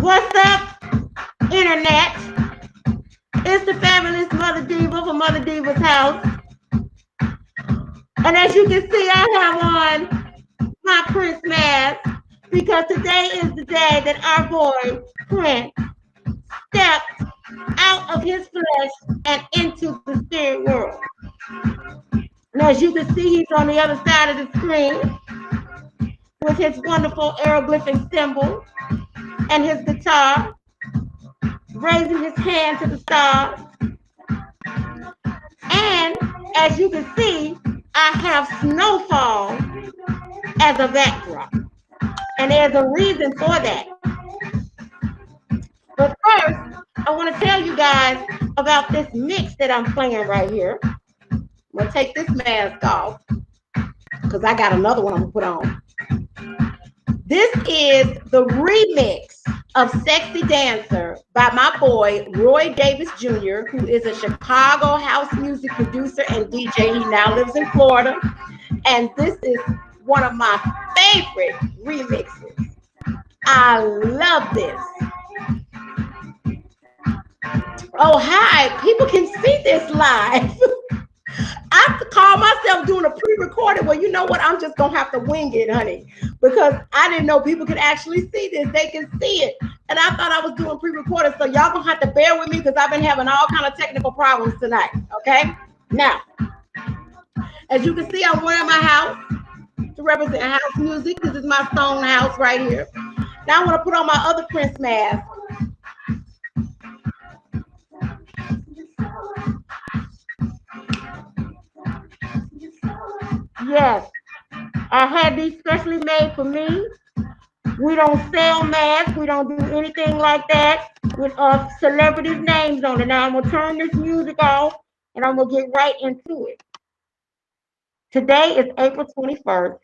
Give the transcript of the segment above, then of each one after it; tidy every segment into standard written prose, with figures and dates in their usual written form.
What's up, Internet? It's the fabulous Mother Diva from Mother Diva's house. And as you can see, I have on my Prince mask because today is the day that our boy, Prince, stepped out of his flesh and into the spirit world. And as you can see, he's on the other side of the screen with his wonderful hieroglyphic symbol and his guitar, raising his hand to the stars. And as you can see, I have snowfall as a backdrop. And there's a reason for that. But first, I want to tell you guys about this mix that I'm playing right here. I'm going to take this mask off because I got another one I'm going to put on. This is the remix of Sexy Dancer by my boy, Roy Davis Jr., who is a Chicago house music producer and DJ. He now lives in Florida. And this is one of my favorite remixes. I love this. Oh, hi. People can see this live. I call myself doing a pre-recorded. Well, you know what? I'm just going to have to wing it, honey, because I didn't know people could actually see this. They can see it. And I thought I was doing pre-recorded. So y'all going to have to bear with me because I've been having all kind of technical problems tonight. Okay? Now, as you can see, I'm wearing my house to represent house music. This is my stone house right here. Now I want to put on my other Prince mask. Yes, I had these specially made for me. We don't sell masks. We don't do anything like that with celebrities' names on it. Now I'm going to turn this music off and I'm going to get right into it. Today is April 21st,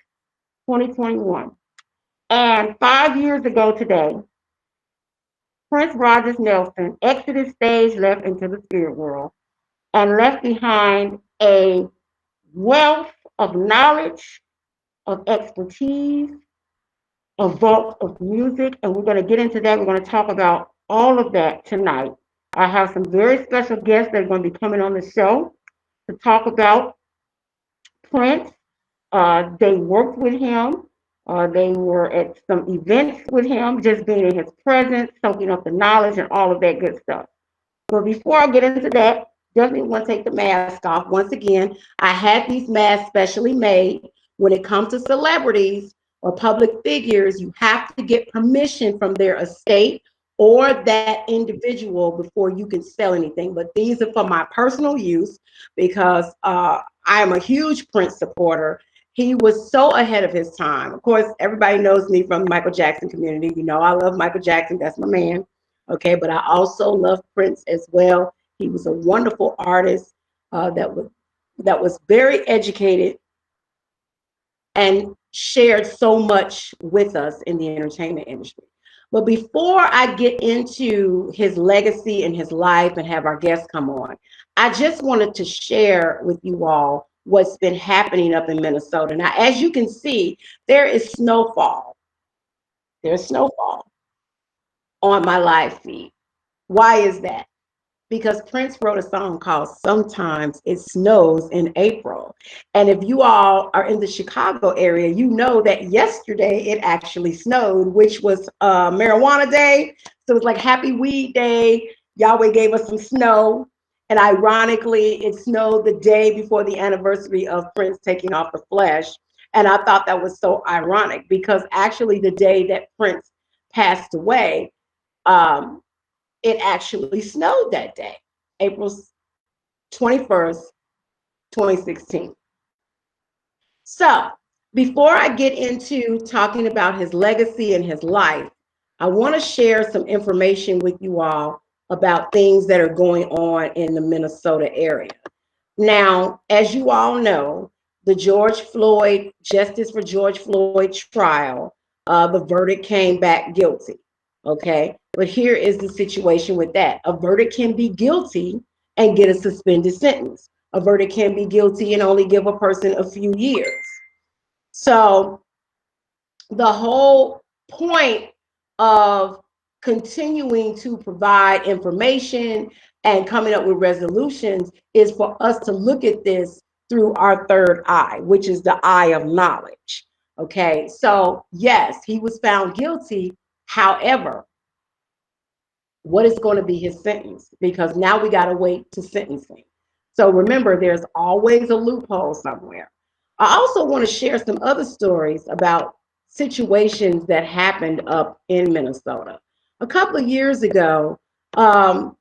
2021. And 5 years ago today, Prince Rogers Nelson exited stage left into the spirit world and left behind a wealth of knowledge, of expertise, a vault of music, and we're going to get into that. We're going to talk about all of that tonight. I have some very special guests that are going to be coming on the show to talk about Prince. They worked with him. They were at some events with him, just being in his presence, soaking up the knowledge and all of that good stuff. But before I get into that, definitely want to take the mask off. Once again, I had these masks specially made. When it comes to celebrities or public figures, you have to get permission from their estate or that individual before you can sell anything. But these are for my personal use because I am a huge Prince supporter. He was so ahead of his time. Of course, everybody knows me from the Michael Jackson community. You know, I love Michael Jackson. That's my man. Okay, but I also love Prince as well. He was a wonderful artist that was very educated and shared so much with us in the entertainment industry. But before I get into his legacy and his life and have our guests come on, I just wanted to share with you all what's been happening up in Minnesota. Now, as you can see, there is snowfall. There's snowfall on my live feed. Why is that? Because Prince wrote a song called Sometimes It Snows in April. And if you all are in the Chicago area, you know that yesterday it actually snowed, which was marijuana day. So it was like Happy Weed Day. Yahweh gave us some snow. And ironically, it snowed the day before the anniversary of Prince taking off the flesh. And I thought that was so ironic because actually the day that Prince passed away, it actually snowed that day, April 21st, 2016. So before I get into talking about his legacy and his life, I want to share some information with you all about things that are going on in the Minnesota area. Now, as you all know, the Justice for George Floyd trial, the verdict came back guilty. Okay, but here is the situation with that. A verdict can be guilty and get a suspended sentence. A verdict can be guilty and only give a person a few years. So the whole point of continuing to provide information and coming up with resolutions is for us to look at this through our third eye, which is the eye of knowledge. Okay, so yes, he was found guilty. However, what is going to be his sentence? Because now we got to wait to sentencing. So remember, there's always a loophole somewhere. I also want to share some other stories about situations that happened up in Minnesota. A couple of years ago, um,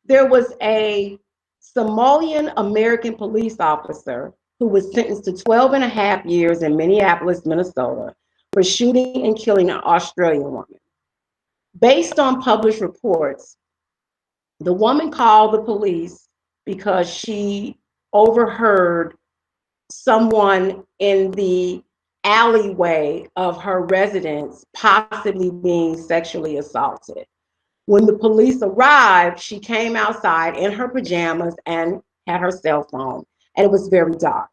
there was a Somalian American police officer who was sentenced to 12 and a half years in Minneapolis, Minnesota, for shooting and killing an Australian woman. Based on published reports, the woman called the police because she overheard someone in the alleyway of her residence possibly being sexually assaulted. When the police arrived, she came outside in her pajamas and had her cell phone, and it was very dark.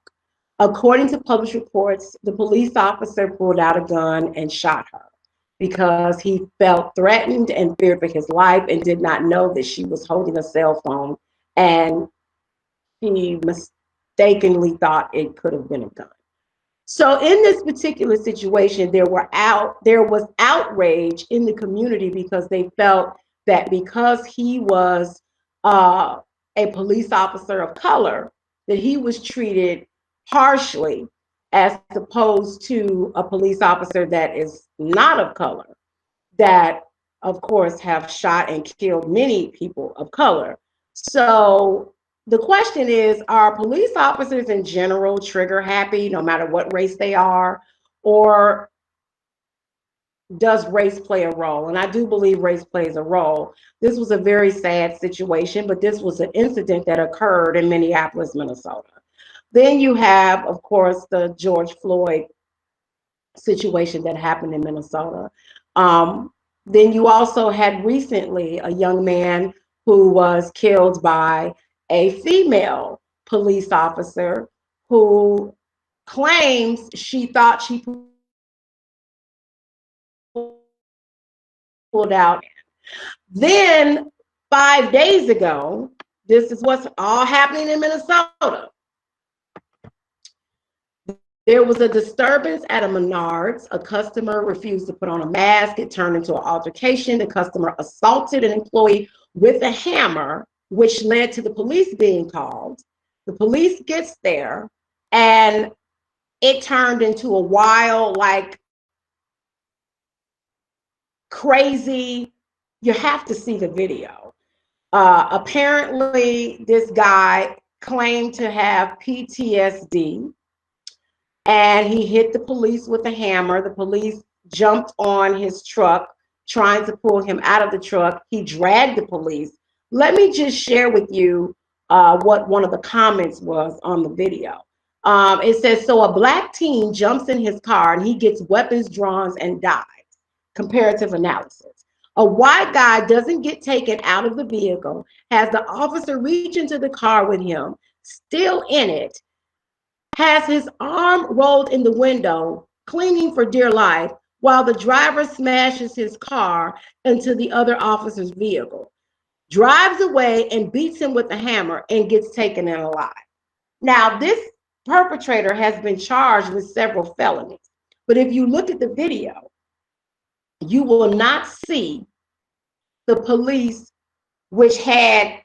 According to published reports, the police officer pulled out a gun and shot her because he felt threatened and feared for his life and did not know that she was holding a cell phone, and he mistakenly thought it could have been a gun. So in this particular situation, there was outrage in the community because they felt that because he was a police officer of color, that he was treated harshly as opposed to a police officer that is not of color, that of course have shot and killed many people of color. So the question is, are police officers in general trigger happy no matter what race they are, or does race play a role? And I do believe race plays a role. This was a very sad situation, but this was an incident that occurred in Minneapolis, Minnesota. Then you have, of course, the George Floyd situation that happened in Minnesota. Then you also had recently a young man who was killed by a female police officer who claims she thought she pulled out. Then 5 days ago, this is what's all happening in Minnesota. There was a disturbance at a Menards. A customer refused to put on a mask. It turned into an altercation. The customer assaulted an employee with a hammer, which led to the police being called. The police gets there, and it turned into a wild, like crazy. You have to see the video. Apparently, this guy claimed to have PTSD. And he hit the police with a hammer. The police jumped on his truck, trying to pull him out of the truck. He dragged the police. Let me just share with you what one of the comments was on the video. It says, so a black teen jumps in his car and he gets weapons drawn and dies. Comparative analysis. A white guy doesn't get taken out of the vehicle, has the officer reach into the car with him, still in it, has his arm rolled in the window, clinging for dear life, while the driver smashes his car into the other officer's vehicle, drives away and beats him with a hammer and gets taken in alive. Now, this perpetrator has been charged with several felonies, but if you look at the video, you will not see the police, which had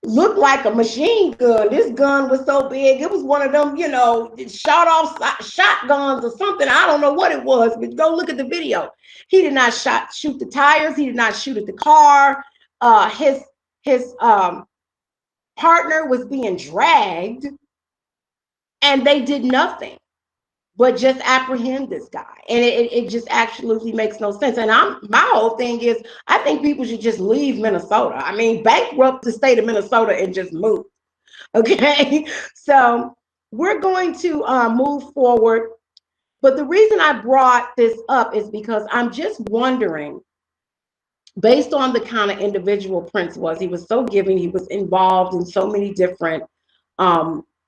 looked like a machine gun. This gun was so big, it was one of them, shot off shotguns or something. I don't know what it was, but go look at the video. He did not shoot the tires. He did not shoot at the car. His partner was being dragged, and they did nothing but just apprehend this guy. And it just absolutely makes no sense. And my whole thing is, I think people should just leave Minnesota. I mean, bankrupt the state of Minnesota and just move. Okay, so we're going to move forward. But the reason I brought this up is because I'm just wondering, based on the kind of individual Prince was, he was so giving, he was involved in so many different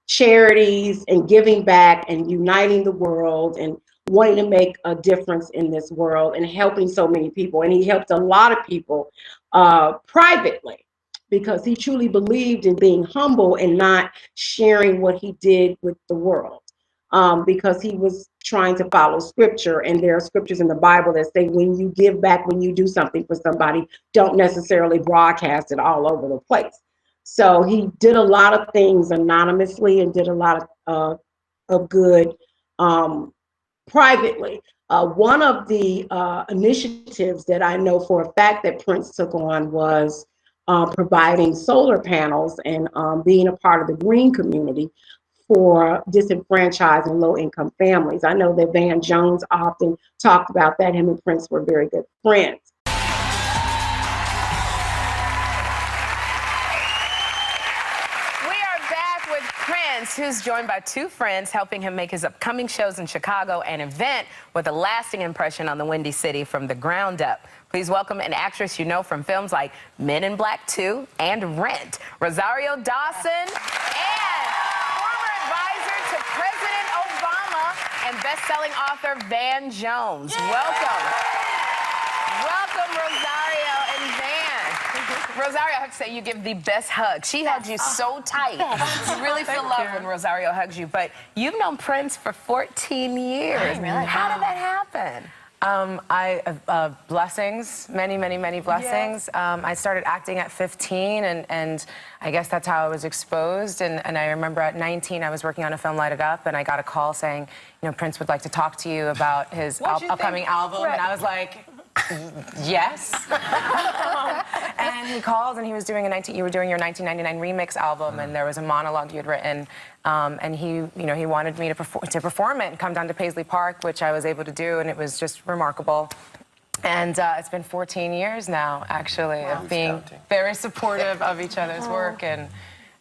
charities and giving back and uniting the world and wanting to make a difference in this world and helping so many people. And he helped a lot of people privately, because he truly believed in being humble and not sharing what he did with the world. Because he was trying to follow scripture, and there are scriptures in the Bible that say when you give back, when you do something for somebody, don't necessarily broadcast it all over the place. So he did a lot of things anonymously and did a lot of good privately. One of the initiatives that I know for a fact that Prince took on was providing solar panels and being a part of the green community for disenfranchised and low-income families. I know that Van Jones often talked about that. Him and Prince were very good friends. Who's joined by two friends helping him make his upcoming shows in Chicago an event with a lasting impression on the Windy City from the ground up. Please welcome an actress you know from films like Men in Black 2 and Rent, Rosario Dawson, and former advisor to President Obama and best-selling author Van Jones. Welcome. Welcome, Rosario and Van. Rosario, I have to say, you give the best hug. She hugs you so tight. You really feel love when Rosario hugs you. But you've known Prince for 14 years. Really? How did that happen? Blessings, many blessings. Yes. I started acting at 15, and I guess that's how I was exposed. And I remember at 19, I was working on a film, Light It Up, and I got a call saying, you know, Prince would like to talk to you about his upcoming album. Right. And I was like, yes. And he called, and he was doing you were doing your 1999 remix album, and there was a monologue you had written, and he wanted me to perform it and come down to Paisley Park, which I was able to do, and it was just remarkable. And it's been 14 years now, actually, of being very supportive of each other's work, and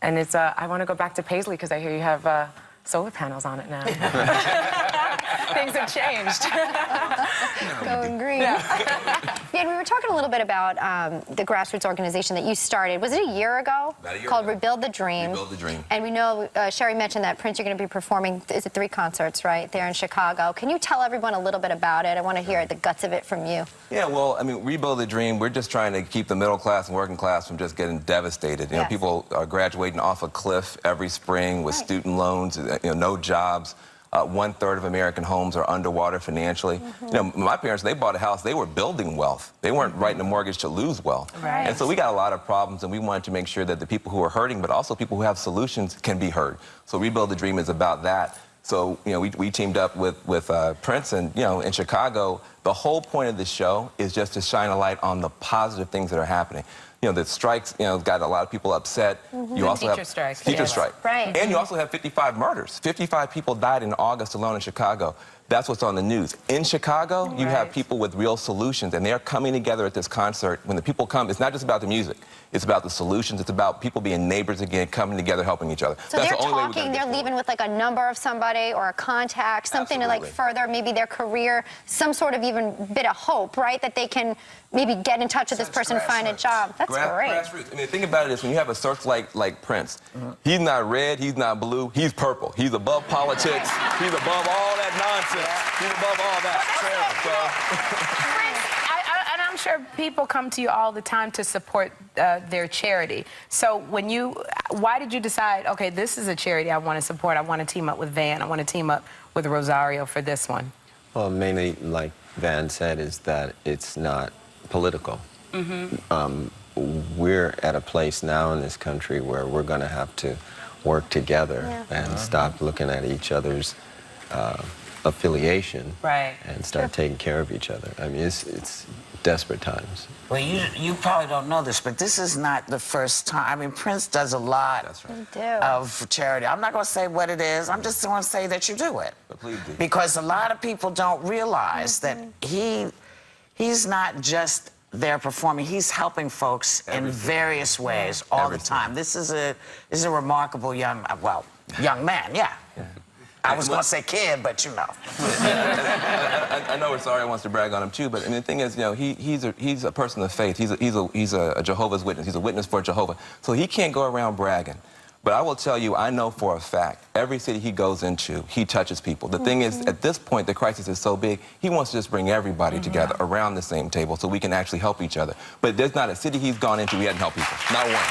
it's I want to go back to Paisley because I hear you have solar panels on it now. Things have changed. Going green. Yeah, and we were talking a little bit about the grassroots organization that you started. Was it a year ago? About a year called ago. Rebuild the Dream. Rebuild the Dream. And we know Sherry mentioned that Prince, you're going to be performing. Is it 3 concerts, right, there in Chicago? Can you tell everyone a little bit about it? I want to hear the guts of it from you. Yeah, well, I mean, Rebuild the Dream. We're just trying to keep the middle class and working class from just getting devastated. You know, people are graduating off a cliff every spring with student loans, no jobs. 1/3 of American homes are underwater financially. You know, my parents, they bought a house, they were building wealth. They weren't writing a mortgage to lose wealth. Right. And so we got a lot of problems, and we wanted to make sure that the people who are hurting, but also people who have solutions, can be heard. So Rebuild the Dream is about that. So, you know, we teamed up with Prince, and, you know, in Chicago, the whole point of the show is just to shine a light on the positive things that are happening. You know, the strikes, got a lot of people upset. You also teacher have strikes. teacher strike. Right. And you also have 55 murders. 55 people died in August alone in Chicago. That's what's on the news. In Chicago, you have people with real solutions, and they're coming together at this concert. When the people come, it's not just about the music. It's about the solutions. It's about people being neighbors again, coming together, helping each other. So That's they're the only way we're talking, gonna they're leaving with like a number of somebody or a contact, something to like further maybe their career, some sort of even bit of hope, right? That they can maybe get in touch with this person, find a job. That's great. Grassroots. I mean, the thing about it is when you have a searchlight like Prince, he's not red, he's not blue, he's purple. He's above politics. He's above all that nonsense. He's above all that. Prince, and I'm sure people come to you all the time to support their charity. So why did you decide, okay, this is a charity I want to support, I want to team up with Van, I want to team up with Rosario for this one? Well, mainly, like Van said, is that it's not political. We're at a place now in this country where we're going to have to work together and stop looking at each other's affiliation and start taking care of each other. I mean, it's desperate times. Well, you probably don't know this, but this is not the first time. I mean, Prince does a lot of charity. I'm not going to say what it is. I'm just going to say that you do it. But please do. Because a lot of people don't realize that he's not just there performing. He's helping folks in various ways all the time. This is a remarkable young man, I was going to say kid, but you know. I know Rosario wants to brag on him too, but I mean, the thing is, he's a person of faith. He's a Jehovah's Witness. He's a witness for Jehovah. So he can't go around bragging. But I will tell you, I know for a fact, every city he goes into, he touches people. The thing is, at this point, the crisis is so big, he wants to just bring everybody together around the same table so we can actually help each other. But there's not a city he's gone into he hasn't helped people. Not one.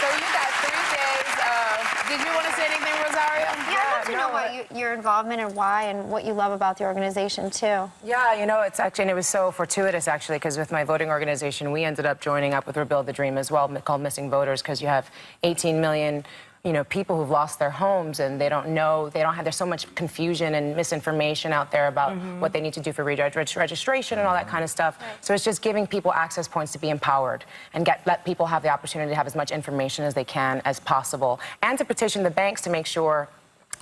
So you got 3 days of... Did you want to say anything, Rosario? Yeah, I'd love to know what your involvement and why and what you love about the organization, too. Yeah, you know, it's actually, and it was so fortuitous, actually, because with my voting organization, we ended up joining up with Rebuild the Dream as well, called Missing Voters, because you have 18 million, you know, people who've lost their homes and they don't know, there's so much confusion and misinformation out there about what they need to do for registration and all that kind of stuff. Right. So it's just giving people access points to be empowered and let people have the opportunity to have as much information as they can as possible, and to petition the banks to make sure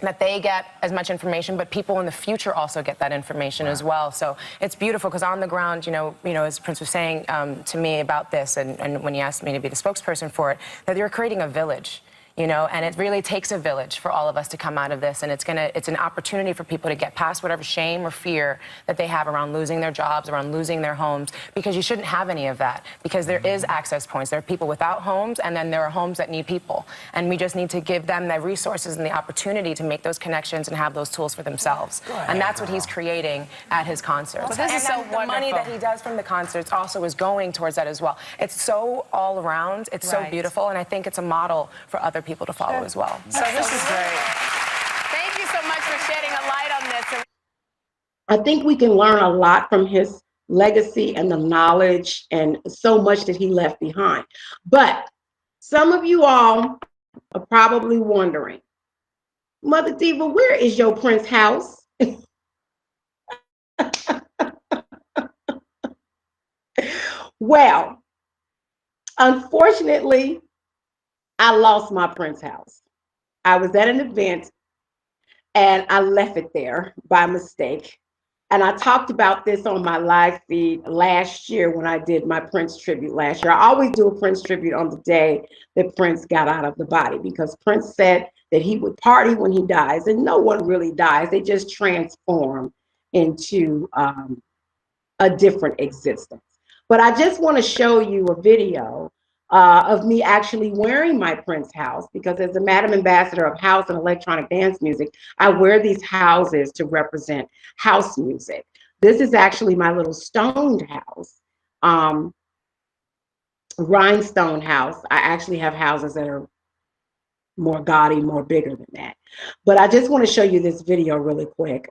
that they get as much information, but people in the future also get that information as well. So it's beautiful because on the ground, you know, as Prince was saying to me about this, and when he asked me to be the spokesperson for it, that you're creating a village. You know, and it really takes a village for all of us to come out of this, and it's an opportunity for people to get past whatever shame or fear that they have around losing their jobs, around losing their homes, because you shouldn't have any of that, because there is access points. There are people without homes, and then there are homes that need people, and we just need to give them the resources and the opportunity to make those connections and have those tools for themselves. And that's what he's creating at his concerts. Well, this is so the money that he does from the concerts also is going towards that as well. It's so all around, it's so beautiful, and I think it's a model for other people to follow as well. So this is great. Thank you so much for shedding a light on this. I think we can learn a lot from his legacy and the knowledge and so much that he left behind. But some of you all are probably wondering, Mother Diva, where is your Prince house? Well, unfortunately, I lost my Prince house. I was at an event and I left it there by mistake. And I talked about this on my live feed last year when I did my Prince tribute last year. I always do a Prince tribute on the day that Prince got out of the body, because Prince said that he would party when he dies, and no one really dies. They just transform into a different existence. But I just want to show you a video of me actually wearing my Prince house, because as a Madam Ambassador of House and Electronic Dance Music, I wear these houses to represent house music. This is actually my little stoned house, rhinestone house. I actually have houses that are more gaudy, more bigger than that. But I just want to show you this video really quick.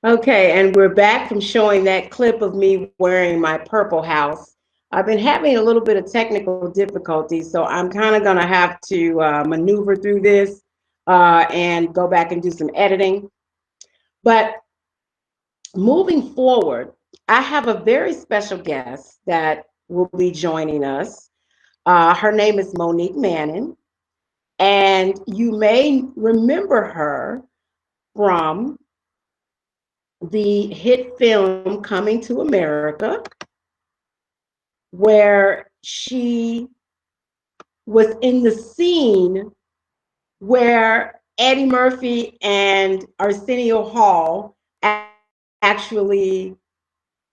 Okay, and we're back from showing that clip of me wearing my purple house. I've been having a little bit of technical difficulties, so I'm kind of going to have to maneuver through this and go back and do some editing. But moving forward, I have a very special guest that will be joining us. Her name is Monique Mannen, and you may remember her from the hit film Coming to America, where she was in the scene where Eddie Murphy and Arsenio Hall actually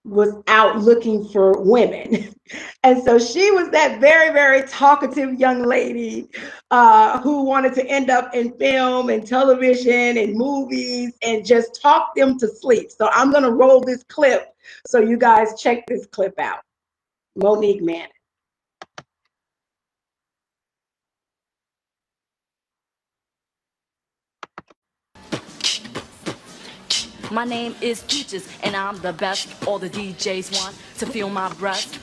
was out looking for women. And so she was that very, very talkative young lady who wanted to end up in film and television and movies and just talk them to sleep. So I'm going to roll this clip so you guys check this clip out. Monique Mannen. My name is Peaches, and I'm the best. All the DJs want to feel my breast.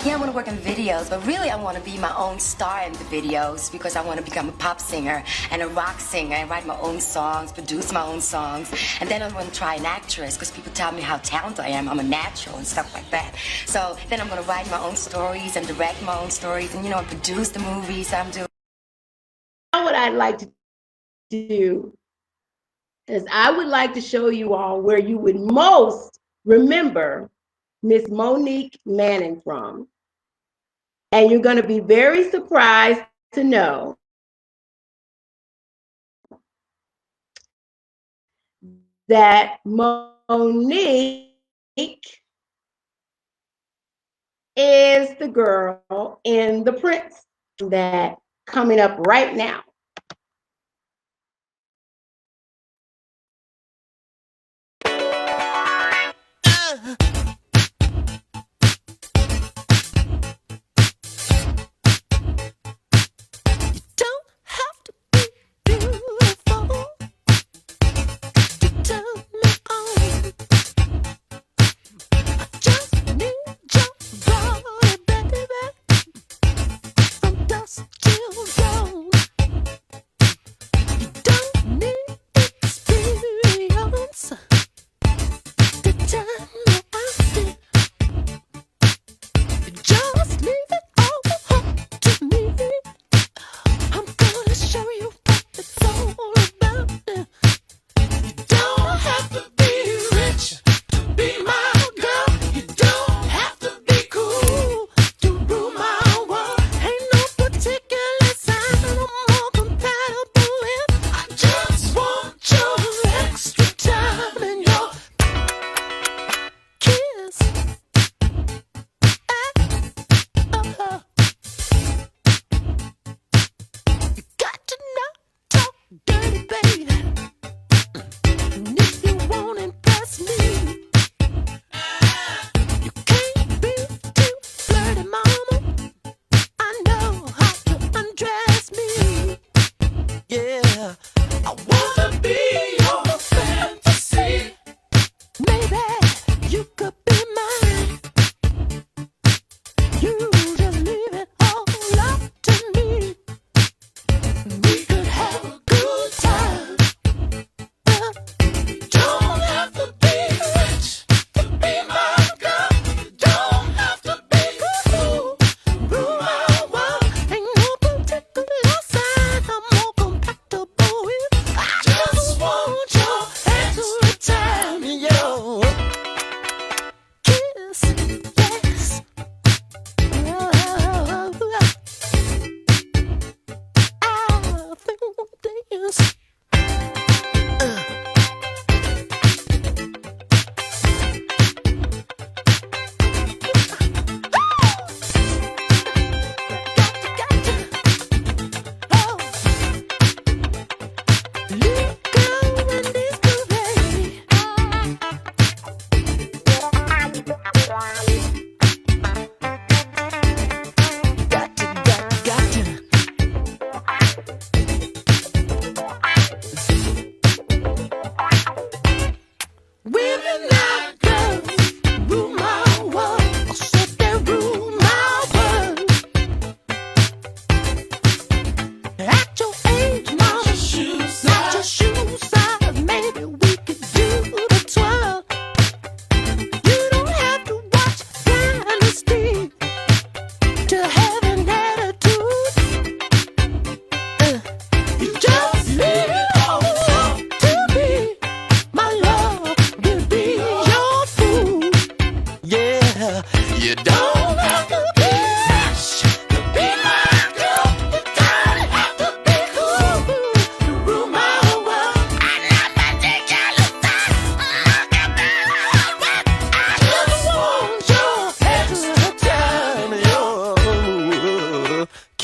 Yeah, I want to work in videos, but really I want to be my own star in the videos because I want to become a pop singer and a rock singer and write my own songs, produce my own songs. And then I'm going to try an actress because people tell me how talented I am. I'm a natural and stuff like that. So then I'm going to write my own stories and direct my own stories and, produce the movies I'm doing. Now what I'd like to do is I would like to show you all where you would most remember Miss Monique Mannen from. And you're going to be very surprised to know that Monique is the girl in The Prince that coming up right now.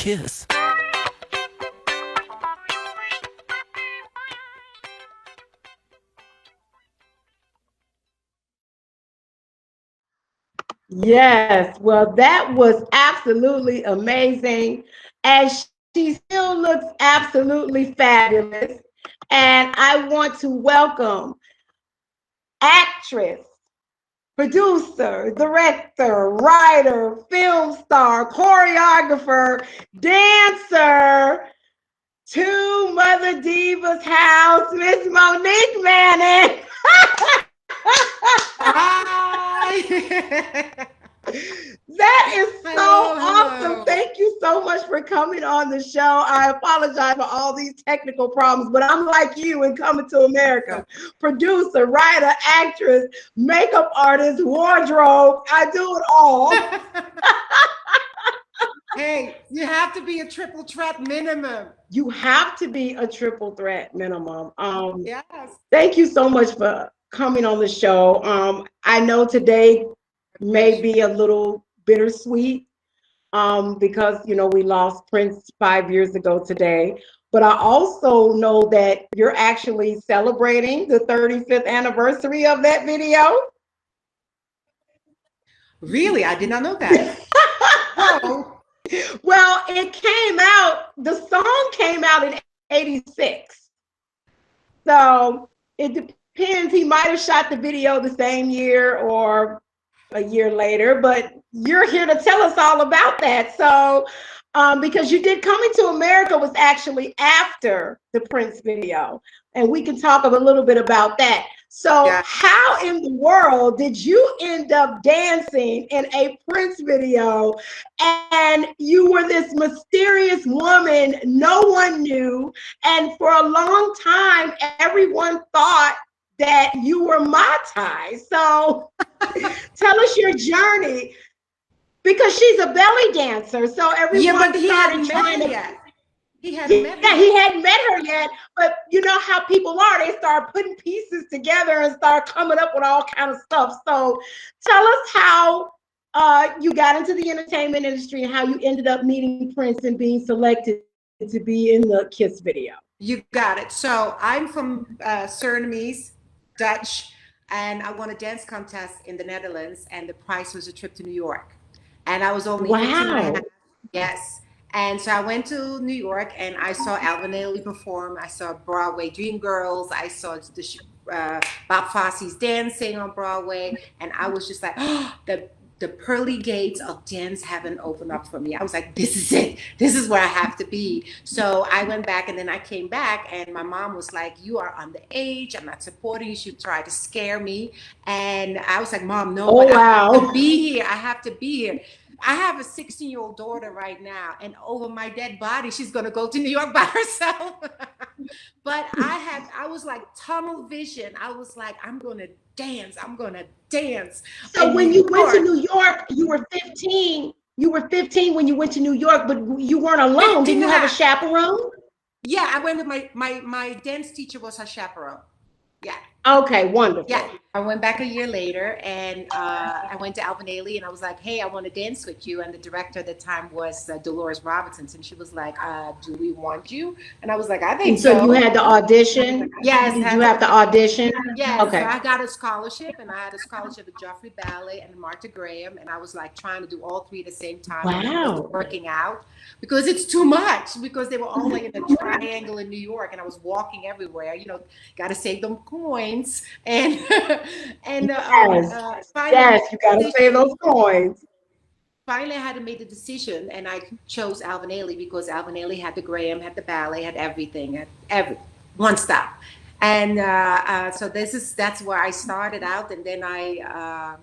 Kiss. Yes, well, that was absolutely amazing. And she still looks absolutely fabulous. And I want to welcome actress, producer, director, writer, film star, choreographer, dancer, to Mother Diva's house, Miss Monique Mannen. Hi. That is so Hello, awesome. hello. Thank you so much for coming on the show. I apologize for all these technical problems, but I'm like you in Coming to America. Producer, writer, actress, makeup artist, wardrobe. I do it all. Hey, you have to be a triple threat minimum. You have to be a triple threat minimum. Yes. Thank you so much for coming on the show. I know today may be a little bittersweet because, you know, we lost Prince 5 years ago today. But I also know that you're actually celebrating the 35th anniversary of that video. Really? I did not know that. Whoa. Well, it came out, the song came out in 86. So it depends. He might have shot the video the same year or a year later, but you're here to tell us all about that. So, because you did Coming to America was actually after the Prince video, and we can talk a little bit about that. So, Yeah. how in the world did you end up dancing in a Prince video? And you were this mysterious woman no one knew, and for a long time, everyone thought that you were my tie. So tell us your journey, because she's a belly dancer. So everyone Yeah, but he started hadn't met trying her to. yet. He hadn't met Yeah, her. he hadn't met her yet, but you know how people are. They start putting pieces together and start coming up with all kind of stuff. So tell us how you got into the entertainment industry and how you ended up meeting Prince and being selected to be in the Kiss video. You got it. So I'm from Surinamese, Dutch, and I won a dance contest in the Netherlands, and the prize was a trip to New York. And I was only 15 and a half. Wow. Yes. And so I went to New York and I saw Alvin Ailey perform. I saw Broadway Dreamgirls. I saw Bob Fosse's dancing on Broadway. And I was just like, oh, the pearly gates of dance heaven opened up for me. I was like, this is it. This is where I have to be. So I went back and then I came back and my mom was like, you are underage. I'm not supporting you. She tried to scare me. And I was like, Mom, no, Oh, but I have wow. to be here. I have to be here. I have a 16-year-old daughter right now, and over my dead body, she's gonna go to New York by herself. But I was like tunnel vision. I was like, I'm gonna dance. I'm gonna dance. So In when New you went to York, New York, you were 15. You were 15 when you went to New York, but you weren't alone. 15 Did and you a have a half. chaperone? Yeah, I went with my dance teacher was her chaperone. Yeah. Okay, wonderful. Yeah, I went back a year later and I went to Alvin Ailey and I was like, hey, I want to dance with you. And the director at the time was Dolores Robinson. And she was like, do we want you? And I was like, I think And so you had to audition? Yes. Did you have to audition? Yes, so Okay. I got a scholarship, and I had a scholarship at Joffrey Ballet and Martha Graham, and I was like trying to do all three at the same time. And it wasn't Wow. working out because it's too much. Because they were all like in a triangle in New York, and I was walking everywhere. You know, got to save them coins, and and finally, Yes, you got to save those coins. finally I had to make the decision, and I chose Alvin Ailey because Alvin Ailey had the Graham, had the ballet, had everything, had every one stop. And so that's where I started out, and then I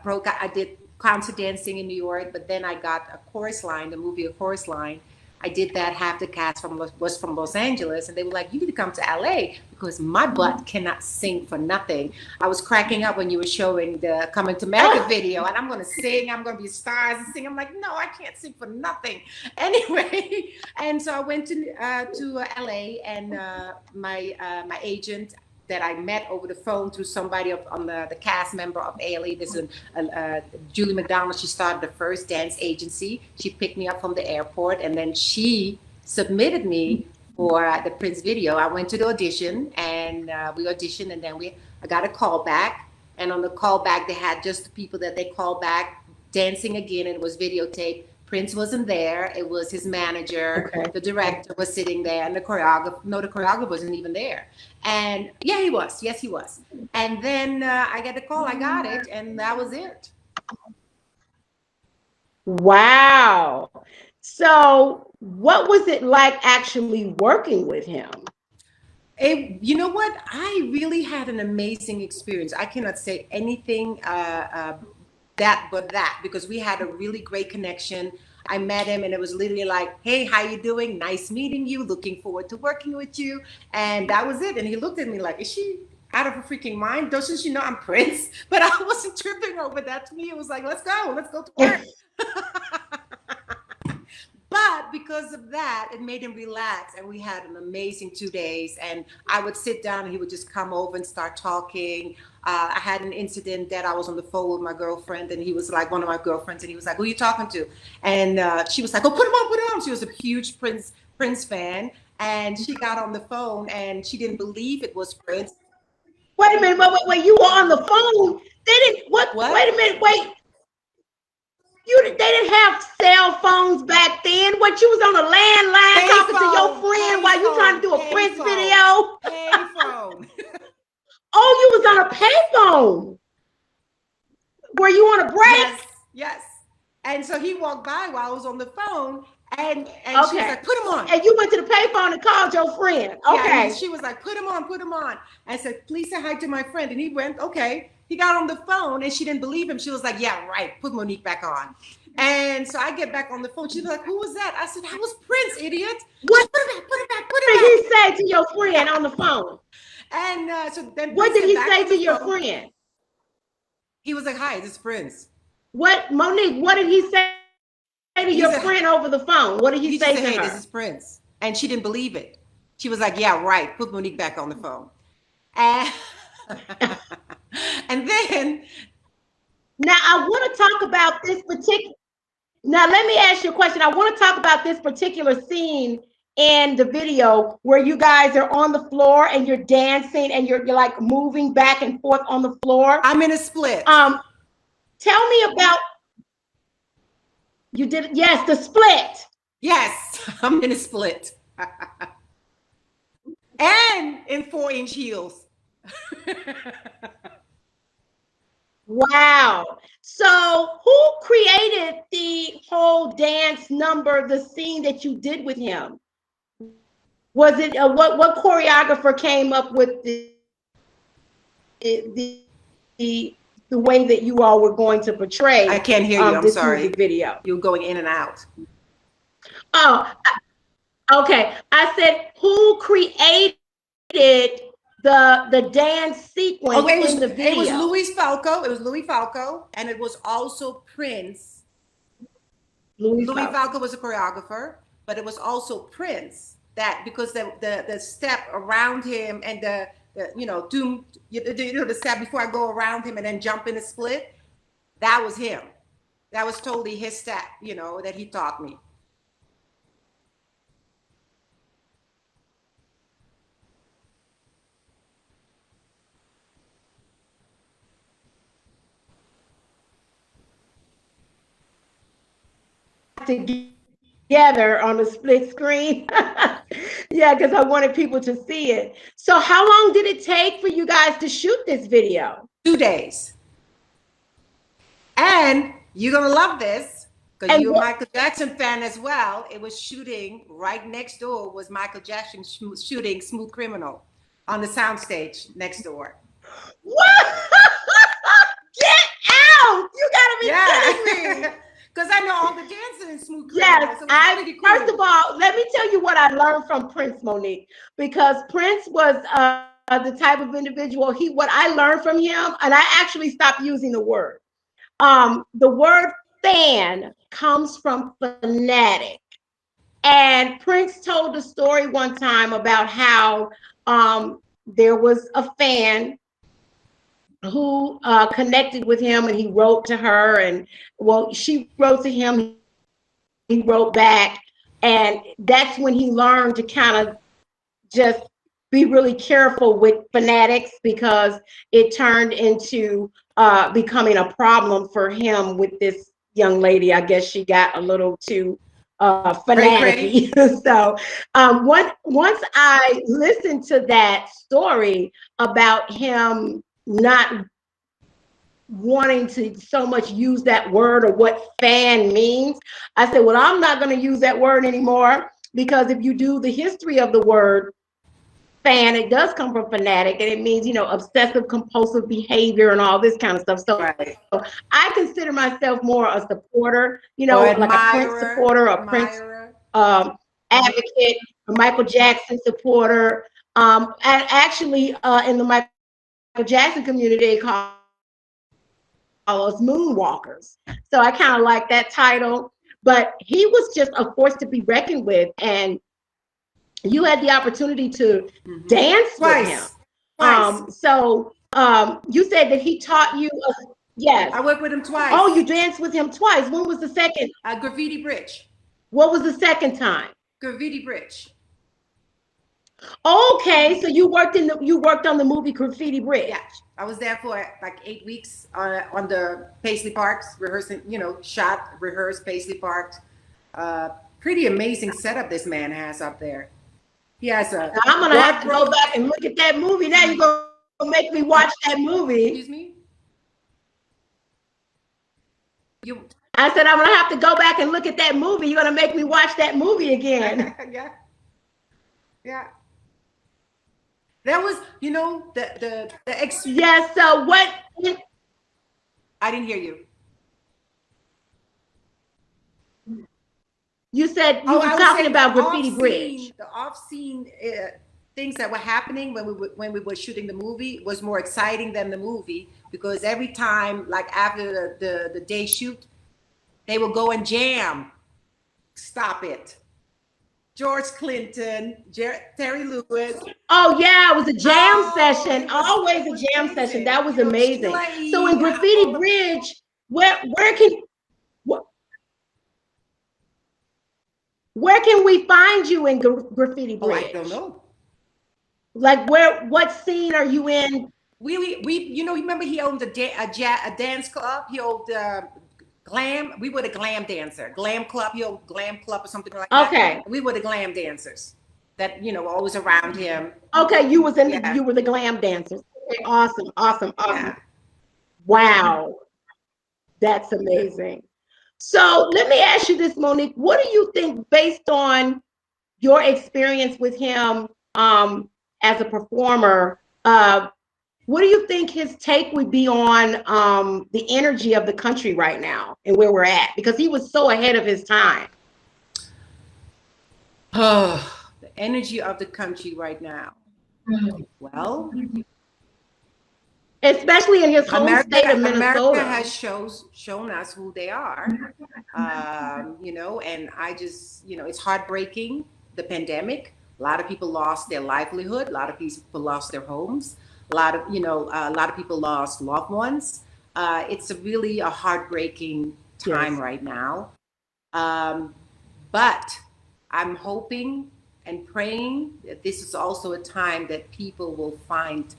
broke out. I did concert dancing in New York, but then I got a chorus line, the movie A Chorus Line. I did that. Half the cast was from Los Angeles, and they were like, "You need to come to LA because my butt cannot sing for nothing." I was cracking up when you were showing the Coming to America video, and I'm going to sing. I'm going to be stars and sing. I'm like, no, I can't sing for nothing. Anyway, and so I went to LA, and my agent that I met over the phone through somebody on the cast member of Ailey. This is Julie McDonald. She started the first dance agency. She picked me up from the airport, and then she submitted me for the Prince video. I went to the audition, and we auditioned, and then I got a call back. And on the call back, they had just the people that they called back dancing again, and it was videotaped. Prince wasn't there. It was his manager. Okay. The director was sitting there, and the choreographer wasn't even there. And yeah, he was. Yes, he was. And then I get the call. I got it, and that was it. Wow. So what was it like actually working with him? You know what? I really had an amazing experience. I cannot say anything that because we had a really great connection. I met him and it was literally like, hey, how you doing? Nice meeting you. Looking forward to working with you. And that was it. And he looked at me like, is she out of her freaking mind? Doesn't she know I'm Prince? But I wasn't tripping over that. To me, it was like, let's go to work. But because of that, it made him relax. And we had an amazing 2 days. And I would sit down and he would just come over and start talking. I had an incident that I was on the phone with my girlfriend, and he was like, one of my girlfriends, and he was like, who are you talking to? And she was like, oh, put him on. She was a huge Prince fan. And she got on the phone and she didn't believe it was Prince. Wait a minute, wait, you were on the phone. They didn't, what? Wait a minute, wait. They didn't have cell phones back then. What, you was on a landline talking to your friend while you trying to do a Prince video? Payphone. Oh, you was on a payphone. Were you on a break? Yes. And so he walked by while I was on the phone, and she was like, put him on. And you went to the payphone and called your friend. Okay. Yeah, she was like, put him on. I said, please say hi to my friend. And he went, okay. He got on the phone and she didn't believe him. She was like, yeah, right. Put Monique back on. And so I get back on the phone. She's like, who was that? I said, that was Prince, idiot. What? Put it back. What did he say to your friend on the phone? And so then what did he say to your friend? He was like, hi, this is Prince. What, Monique, what did he say to your friend over the phone? What did he say to her? Hey, this is Prince. And she didn't believe it. She was like, yeah, right. Put Monique back on the phone. And then, now I want to talk about this particular. Now let me ask you a question. I want to talk about this particular scene in the video where you guys are on the floor and you're dancing and you're like moving back and forth on the floor. I'm in a split. Tell me about. You did, yes, the split. Yes, I'm in a split. And in 4-inch heels. Wow. So who created the whole dance number, the scene that you did with him? Was it what choreographer came up with the way that you all were going to portray? I can't hear you. I'm sorry. Video. You're going in and out. Oh, okay. I said, who created the dance sequence in the video? It was Louis Falco, and it was also Prince. Louis Falco was a choreographer, but it was also Prince. That because the step around him and the the step before I go around him and then jump in a split, that was him. That was totally his step, that he taught me. Together on the split screen. Yeah, because I wanted people to see it. So how long did it take for you guys to shoot this video? 2 days. And you're gonna love this because you're a Michael Jackson fan as well. It was shooting right next door was Michael Jackson shooting Smooth Criminal on the soundstage next door. What? Get out! You gotta be kidding me. Because I know all the dancers in Smooth Criminal. Yes, so cool. First of all, let me tell you what I learned from Prince, Monique, because Prince was the type of individual. What I learned from him, and I actually stopped using the word. The word fan comes from fanatic, and Prince told a story one time about how there was a fan who connected with him, and he wrote to her, and she wrote to him, he wrote back, and that's when he learned to kind of just be really careful with fanatics, because it turned into becoming a problem for him with this young lady, I guess she got a little too fanatic. So once I listened to that story about him not wanting to so much use that word or what fan means, I said, well, I'm not going to use that word anymore, because if you do the history of the word fan, it does come from fanatic, and it means, obsessive compulsive behavior and all this kind of stuff. So, so I consider myself more a supporter, like a Prince supporter, a Prince advocate, a Michael Jackson supporter. And actually, in the Michael Jackson community, they call us moonwalkers. So I kind of like that title. But he was just a force to be reckoned with, and you had the opportunity to dance with him. So you said that he taught you. Yes, I worked with him twice. Oh, you danced with him twice. When was the second? Graffiti Bridge. What was the second time? Graffiti Bridge. Okay, so you worked on the movie Graffiti Bridge. Yeah, I was there for like 8 weeks on the Paisley Parks, rehearsing, rehearsed Paisley Parks. Pretty amazing setup this man has up there. He has a. I'm gonna have to go back and look at that movie. Now you're gonna make me watch that movie. Excuse me? I said I'm gonna have to go back and look at that movie. You're gonna make me watch that movie again. Yeah. That was, Yes. So what? I didn't hear you. You said you were talking about Graffiti Bridge. The off-scene things that were happening when we were shooting the movie was more exciting than the movie, because every time, like after the day shoot, they would go and jam. Stop it. George Clinton, Terry Lewis. Oh yeah, it was a jam session. Always a jam session. That was amazing. So in Graffiti Bridge, where can we find you in Graffiti Bridge? Oh, I don't know. Like what scene are you in? We remember he owned a dance club. He owned Glam. We were the glam dancer. Glam club. He owned Glam club or something like that. Okay. We were the glam dancers that always around him. Okay, you were the glam dancers. Okay, awesome. Yeah. Wow, that's amazing. So let me ask you this, Monique. What do you think, based on your experience with him as a performer, what do you think his take would be on the energy of the country right now and where we're at? Because he was so ahead of his time. Oh, the energy of the country right now. Well, especially in his home state of Minnesota. America has shown us who they are, and I just, it's heartbreaking, the pandemic. A lot of people lost their livelihood. A lot of people lost their homes. A lot of people lost loved ones. It's really a heartbreaking time right now. But I'm hoping and praying that this is also a time that people will find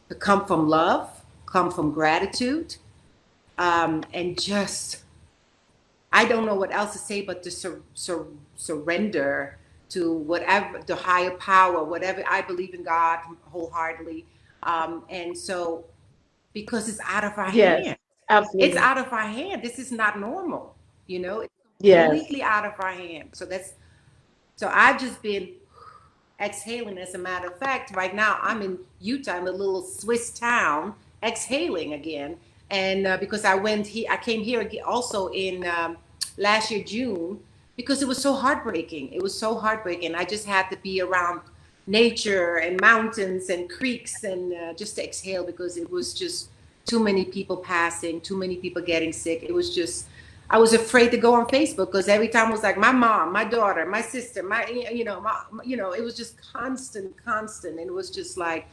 to come from love, come from gratitude, and just, I don't know what else to say but to surrender to whatever, the higher power, whatever. I believe in God wholeheartedly. And so, because it's out of our hand. Absolutely. It's out of our hand. This is not normal, it's completely out of our hand. So I've just been exhaling. As a matter of fact, right now I'm in Utah, in a little Swiss town, exhaling again. And because I came here also in last year, June, because it was so heartbreaking. It was so heartbreaking. I just had to be around nature and mountains and creeks and just to exhale, because it was just too many people passing, too many people getting sick. It was just, I was afraid to go on Facebook, because every time it was like my mom, my daughter, my sister, it was just constant. And it was just like,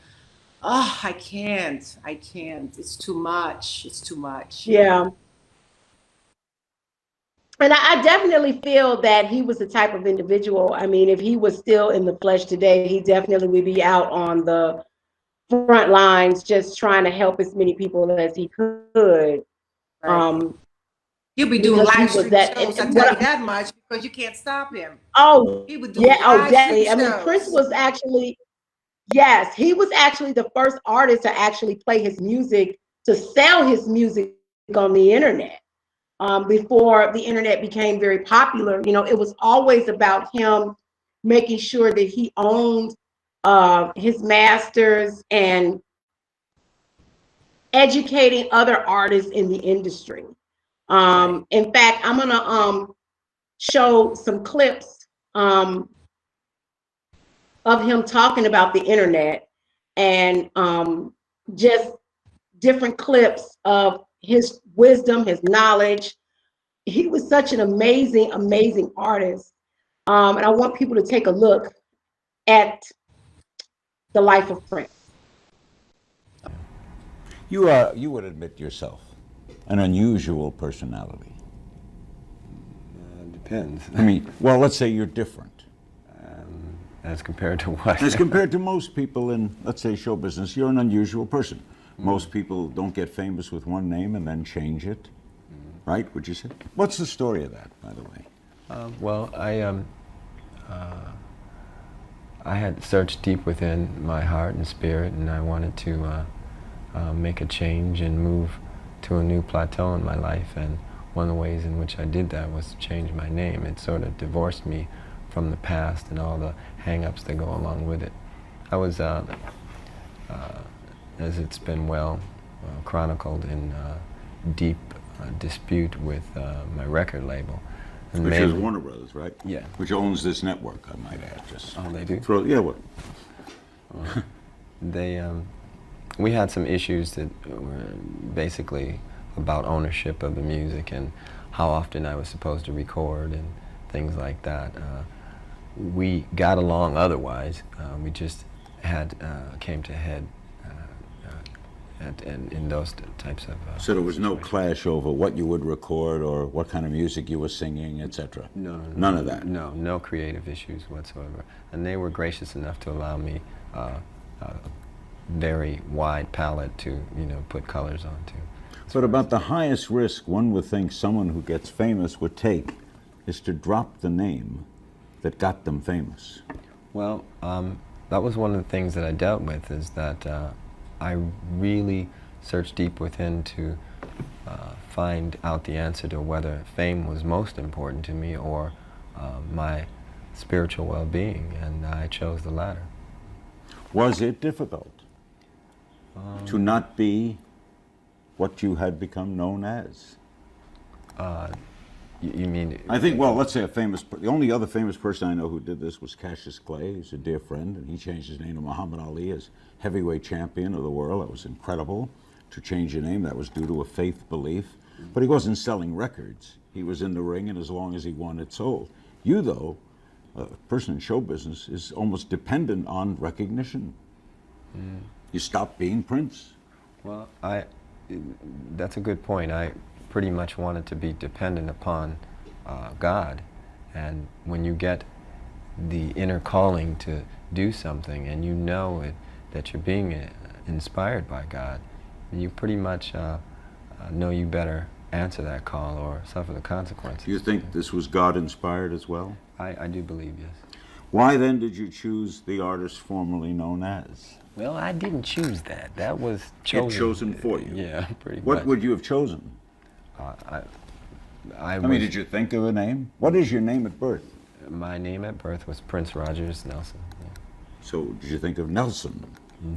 oh, I can't. It's too much. Yeah. And I definitely feel that he was the type of individual. I mean, if he was still in the flesh today, he definitely would be out on the front lines, just trying to help as many people as he could. Right. He'll be doing because he live was stream that. shows. I And tell you what? that much because you can't stop him. Oh, He would do yeah. Oh, live definitely. I stream mean, Prince shows. was actually, yes, he was actually the first artist to actually play his music, to sell his music on the internet. Before the internet became very popular, you know, it was always about him making sure that he owned his masters and educating other artists in the industry. In fact, I'm gonna show some clips of him talking about the internet and just different clips of his wisdom, his knowledge. He was such an amazing, amazing artist. And I want people to take a look at the life of Prince. You would admit yourself an unusual personality. Depends. I mean, well, let's say you're different. As compared to what? As compared to most people in, let's say, show business, you're an unusual person. Most people don't get famous with one name and then change it, right? Would you say? What's the story of that, by the way? Well, I had searched deep within my heart and spirit, and I wanted to make a change and move to a new plateau in my life. And one of the ways in which I did that was to change my name. It sort of divorced me from the past and all the hang-ups that go along with it. I was, as it's been well chronicled, in deep dispute with my record label. And Which is Warner Brothers, right? Yeah. Which owns this network, I might add. Just oh, they do? Yeah, what? We had some issues that were basically about ownership of the music and how often I was supposed to record and things like that. We got along otherwise. We just had came to head in those types of. So there was no clash over what you would record or what kind of music you were singing, etc. No, none of that. No creative issues whatsoever. And they were gracious enough to allow me a very wide palette to, put colors onto. But about the highest risk one would think someone who gets famous would take is to drop the name that got them famous. Well, that was one of the things that I dealt with, is that I really searched deep within to find out the answer to whether fame was most important to me or my spiritual well-being, and I chose the latter. Was it difficult to not be what you had become known as? You mean? I think, well, let's say the only other famous person I know who did this was Cassius Clay. He's a dear friend, and he changed his name to Muhammad Ali as heavyweight champion of the world. That was incredible. To change your name, that was due to a faith belief. But he wasn't selling records. He was in the ring, and as long as he won, it sold. You, though, a person in show business, is almost dependent on recognition. You stopped being Prince. Well, that's a good point. I pretty much wanted to be dependent upon God, and when you get the inner calling to do something and you know that you're being inspired by God, you pretty much know you better answer that call or suffer the consequences. Do you think this was God-inspired as well? I do believe, yes. Why then did you choose the artist formerly known as? Well, I didn't choose that. That was chosen. Chosen for you? Yeah, pretty much. What would you have chosen? I mean, did you think of a name? What is your name at birth? My name at birth was Prince Rogers Nelson. Yeah. So did you think of Nelson?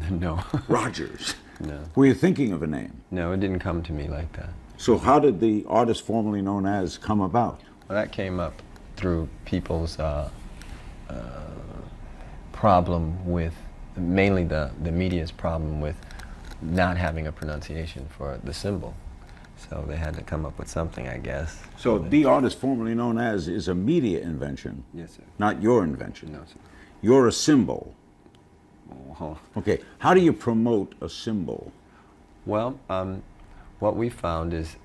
No. Rogers? No. Were you thinking of a name? No, it didn't come to me like that. So how did the artist formerly known as come about? Well, that came up through people's problem with, mainly the media's problem with not having a pronunciation for the symbol. So they had to come up with something, I guess. So the artist formerly known as is a media invention. Yes, sir. Not your invention. No, sir. You're a symbol. Oh. Okay, how do you promote a symbol? Well, what we found is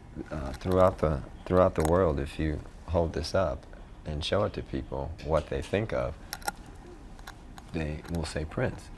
throughout the world, if you hold this up and show it to people what they think of, they will say Prince.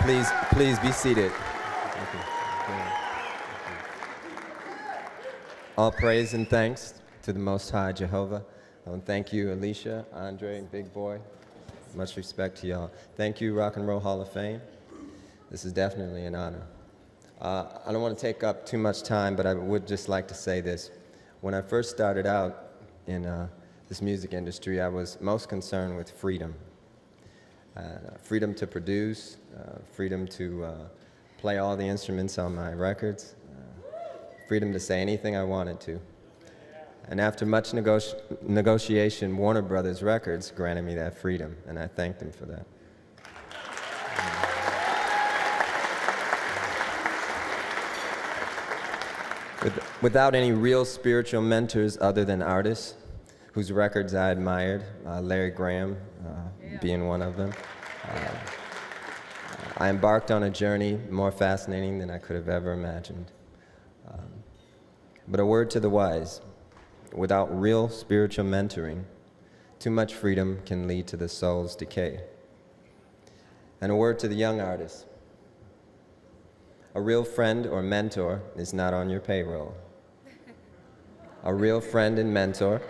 Please be seated. Thank you. All praise and thanks to the Most High Jehovah. Thank you, Alicia, Andre, and Big Boy. Much respect to y'all. Thank you, Rock and Roll Hall of Fame. This is definitely an honor. I don't want to take up too much time, but I would just like to say this. When I first started out in this music industry, I was most concerned with freedom. Freedom to produce, freedom to play all the instruments on my records, freedom to say anything I wanted to. And after much negotiation, Warner Brothers Records granted me that freedom, and I thank them for that. Without any real spiritual mentors other than artists whose records I admired, Larry Graham being one of them, I embarked on a journey more fascinating than I could have ever imagined. But a word to the wise, without real spiritual mentoring, too much freedom can lead to the soul's decay. And a word to the young artists, a real friend or mentor is not on your payroll. A real friend and mentor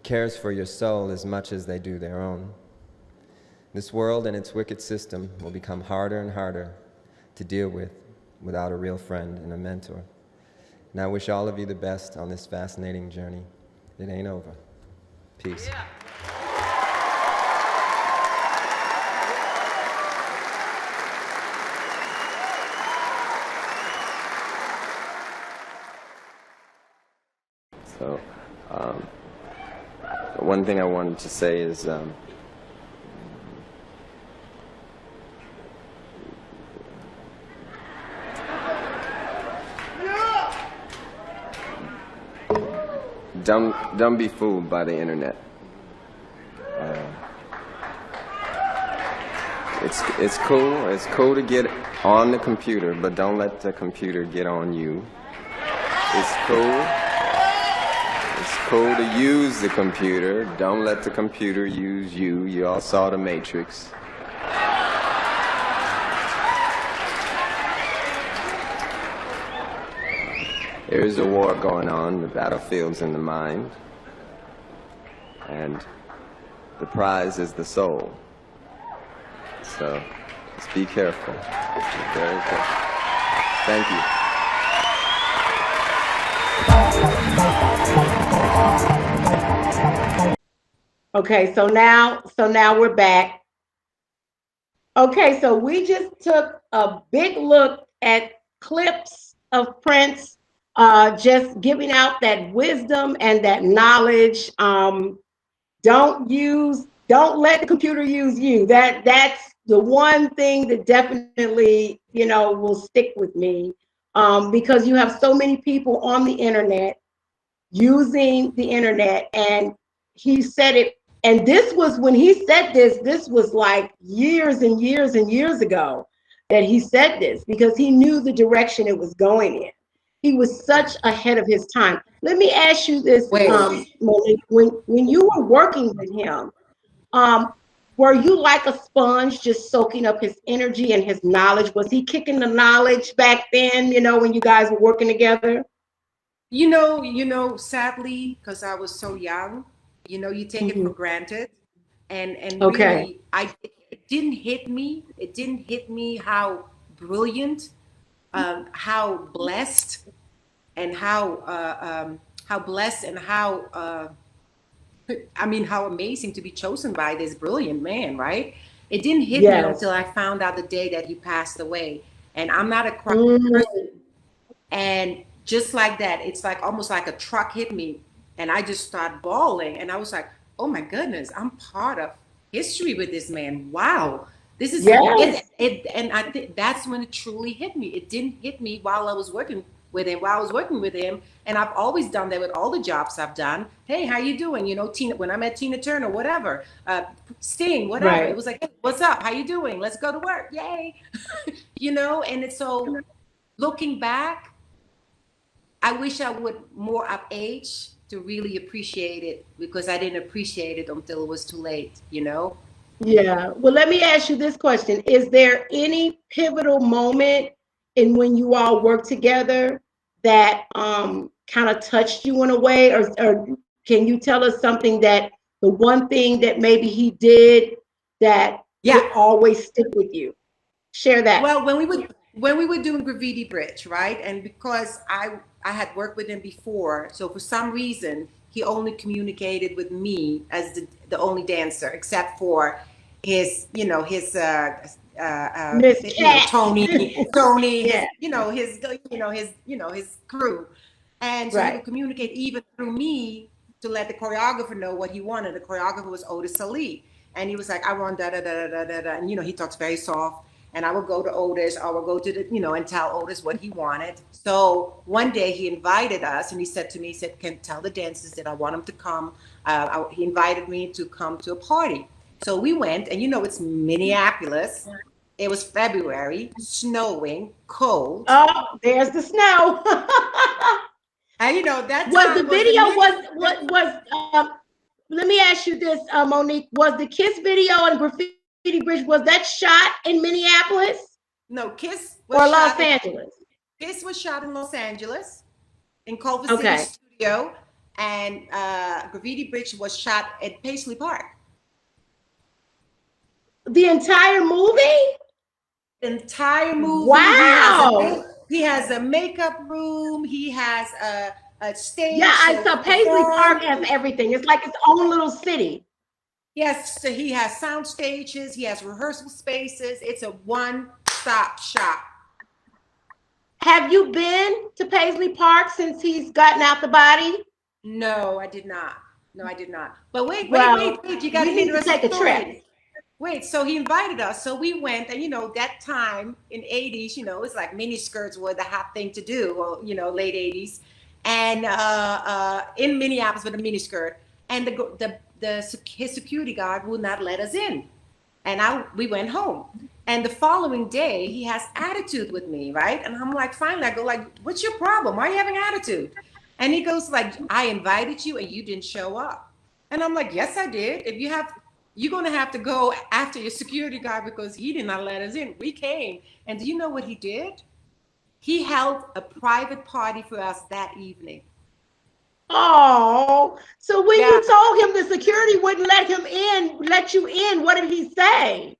cares for your soul as much as they do their own. This world and its wicked system will become harder and harder to deal with without a real friend and a mentor. And I wish all of you the best on this fascinating journey. It ain't over. Peace. Yeah. So, one thing I wanted to say is don't be fooled by the internet. It's cool to get on the computer, but don't let the computer get on you. It's cool to use the computer. Don't let the computer use you. You all saw The Matrix. There is a war going on. The battlefield's in the mind. And the prize is the soul. So just be careful. Be very careful. Thank you. Okay, so now we're back. Okay, so we just took a big look at clips of Prince just giving out that wisdom and that knowledge. Don't let the computer use you. That's the one thing that definitely, will stick with me, because you have so many people on the internet using the internet, and he said it. And this was when he said this was like years and years and years ago that he said this, because he knew the direction it was going in. He was such ahead of his time. Let me ask you this, Monique, when you were working with him, were you like a sponge just soaking up his energy and his knowledge? Was he kicking the knowledge back then, when you guys were working together? Sadly, because I was so young, you take it for granted. And okay. Really, it didn't hit me. It didn't hit me how brilliant, how blessed, and how how amazing to be chosen by this brilliant man, right? It didn't hit me until I found out the day that he passed away. And I'm not a crying person. And just like that, it's like almost like a truck hit me, and I just started bawling. And I was like, oh my goodness, I'm part of history with this man. Wow. This is it. And I think that's when it truly hit me. It didn't hit me while I was working with him. And I've always done that with all the jobs I've done. Hey, how you doing? Tina, when I met Tina Turner, whatever, Sting, whatever. Right. It was like, hey, what's up? How you doing? Let's go to work. Yay. And it's so, looking back, I wish I would more of age to really appreciate it, because I didn't appreciate it until it was too late, you know? Yeah. Well, let me ask you this question. Is there any pivotal moment in when you all worked together that kind of touched you in a way, or can you tell us something that the one thing that maybe he did that Yeah. would always stick with you? Share that. Well, when we were doing Graffiti Bridge, right? And because I had worked with him before, so for some reason he only communicated with me as the only dancer, except for his, you know, his Miss you know, Cat. Tony, Yeah. his crew, and so he Right. would communicate even through me to let the choreographer know what he wanted. The choreographer was Otis Ali, and he was like, I want da da da da da da, and you know, he talks very soft. And I would go to Otis, or I would go to the, you know, and tell Otis what he wanted. So one day he invited us, and he said to me, he said, "Can tell the dancers that I want them to come." He invited me to come to a party. So we went, and you know, it's Minneapolis. It was February, snowing, cold. Oh, there's the snow. And you know, that Was time the video let me ask you this, Monique, was the Kiss video and Graffiti Bridge, was that shot in Minneapolis No, Kiss was or shot Los Angeles? Kiss was shot in Los Angeles, in Culver Okay. City studio, and Graffiti Bridge was shot at Paisley Park. The entire movie? Entire movie. Wow. He has a makeup room. He has a stage. Yeah, I saw Paisley Park has everything. It's like its own little city. Yes, so he has sound stages. He has rehearsal spaces. It's a one-stop shop. Have you been to Paisley Park since he's gotten out the body? No, I did not. No, I did not. But wait. You got to need to take a trip. Wait, so he invited us. So we went, and you know, that time in 80s, you know, it's like mini skirts were the hot thing to do, or, you know, late 80s. And in Minneapolis with a mini skirt. And his security guard would not let us in. And we went home. And the following day, he has attitude with me, right? And I'm like, finally, I go like, what's your problem? Why are you having attitude? And he goes like, I invited you and you didn't show up. And I'm like, yes, I did. You're going to have to go after your security guard because he did not let us in. We came. And do you know what he did? He held a private party for us that evening. Oh, so when you told him the security wouldn't let you in, what did he say?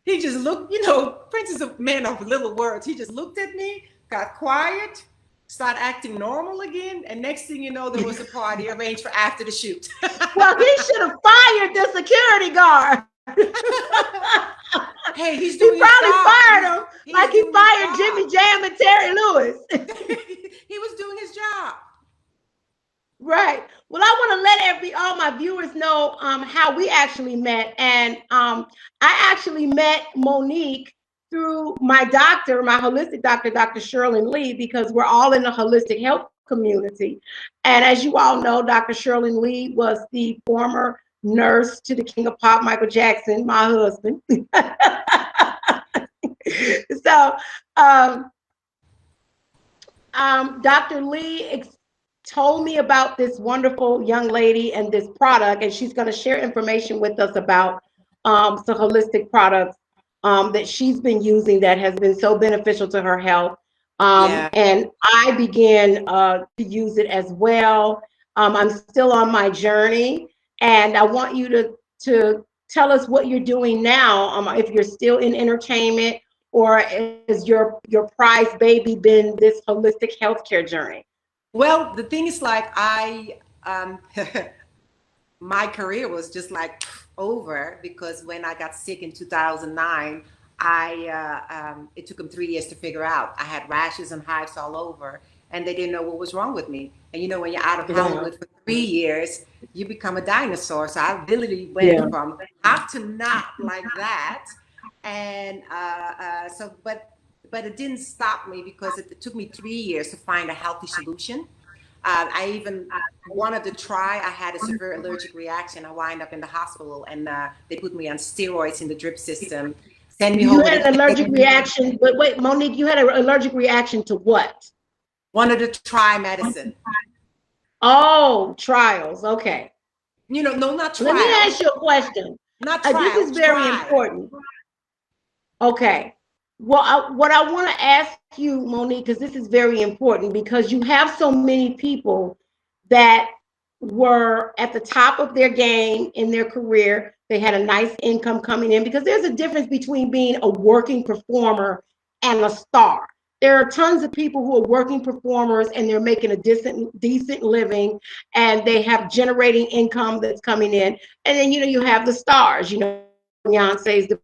He just looked, you know, Prince is a man of little words. He just looked at me, got quiet, started acting normal again, and next thing you know, there was a party arranged for after the shoot. Well, he should have fired the security guard. Hey, he's doing He probably fired him like he fired job. Jimmy Jam and Terry Lewis. He was doing his job. Right. Well, I want to let all my viewers know how we actually met. And I actually met Monique through my doctor, my holistic doctor, Dr. Sherlyn Lee, because we're all in the holistic health community. And as you all know, Dr. Sherlyn Lee was the former nurse to the King of Pop, Michael Jackson, my husband. So Dr. Lee told me about this wonderful young lady and this product, and she's going to share information with us about some holistic products that she's been using that has been so beneficial to her health. And I began to use it as well. I'm still on my journey, and I want you to tell us what you're doing now, if you're still in entertainment, or is your prize baby been this holistic healthcare journey? Well, the thing is, like, my career was just like over, because when I got sick in 2009, it took them 3 years to figure out. I had rashes and hives all over, and they didn't know what was wrong with me. And you know, when you're out of Hollywood for 3 years, you become a dinosaur. So I literally went from hot to not like that. And but it didn't stop me, because it took me 3 years to find a healthy solution. I even wanted to try. I had a severe allergic reaction. I wound up in the hospital, and they put me on steroids in the drip system. Send me home. You had an allergic reaction, but wait, Monique, you had an allergic reaction to what? Wanted to try medicine. Oh, trials. Okay. You know, no, not trials. Let me ask you a question. Not trials. This is very important. Okay. Well, what I want to ask you, Monique, because this is very important, because you have so many people that were at the top of their game in their career. They had a nice income coming in, because there's a difference between being a working performer and a star. There are tons of people who are working performers and they're making a decent living, and they have generating income that's coming in. And then, you have the stars, Beyonce's, the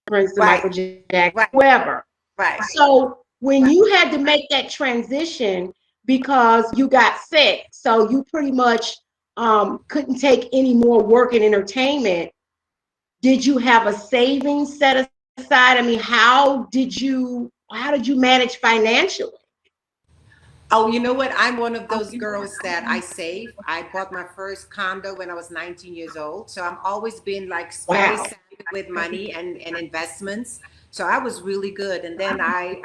Prince, the Michael Jackson, whoever. Right. So when you had to make that transition because you got sick, so you pretty much couldn't take any more work in entertainment, did you have a savings set aside? I mean, how did you manage financially? Oh, you know what? I'm one of those girls that I save. I bought my first condo when I was 19 years old. So I've always been like very savvy with money and investments. So I was really good. And then I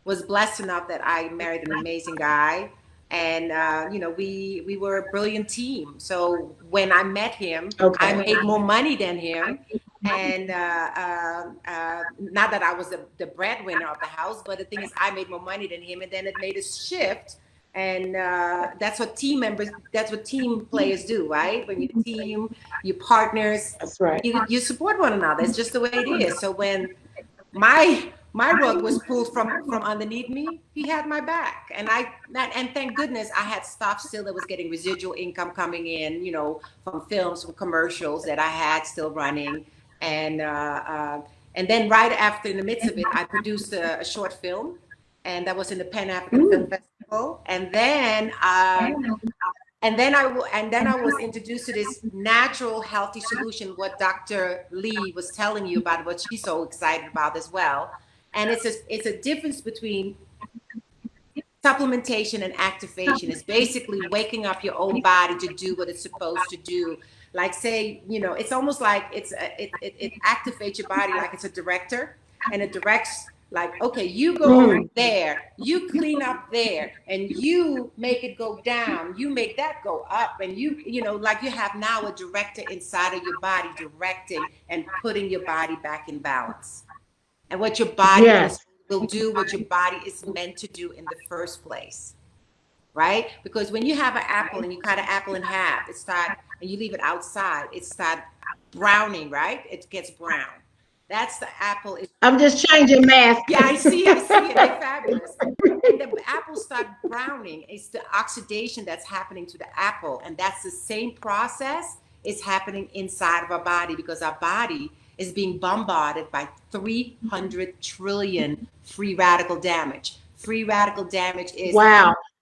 was blessed enough that I married an amazing guy. And, we were a brilliant team. So when I met him, I made more money than him. And not that I was the breadwinner of the house, but the thing is, I made more money than him. And then it made a shift. And that's what team players do, right? When you team, you partners, that's right. You support one another. It's just the way it is. So when my rug was pulled from underneath me, he had my back. And thank goodness I had stuff still that was getting residual income coming in, from films, from commercials that I had still running. And then right after, in the midst of it, I produced a short film, and that was in the Pan African Film Festival. And then I was introduced to this natural, healthy solution, what Dr. Lee was telling you about, what she's so excited about as well. And it's a difference between supplementation and activation. It's basically waking up your own body to do what it's supposed to do. Like, say, it's almost like it activates your body like it's a director, and it directs, like, okay, you go over there, you clean up there, and you make it go down, you make that go up, and like you have now a director inside of your body directing and putting your body back in balance. And what your body will do, what your body is meant to do in the first place. Right? Because when you have an apple and you cut an apple in half, and you leave it outside, it starts browning, right? It gets brown. That's the apple. I'm just changing math. Yeah, I see it. They're fabulous. And the apples start browning. It's the oxidation that's happening to the apple. And that's the same process is happening inside of our body, because our body is being bombarded by 300 trillion free radical damage. Free radical damage is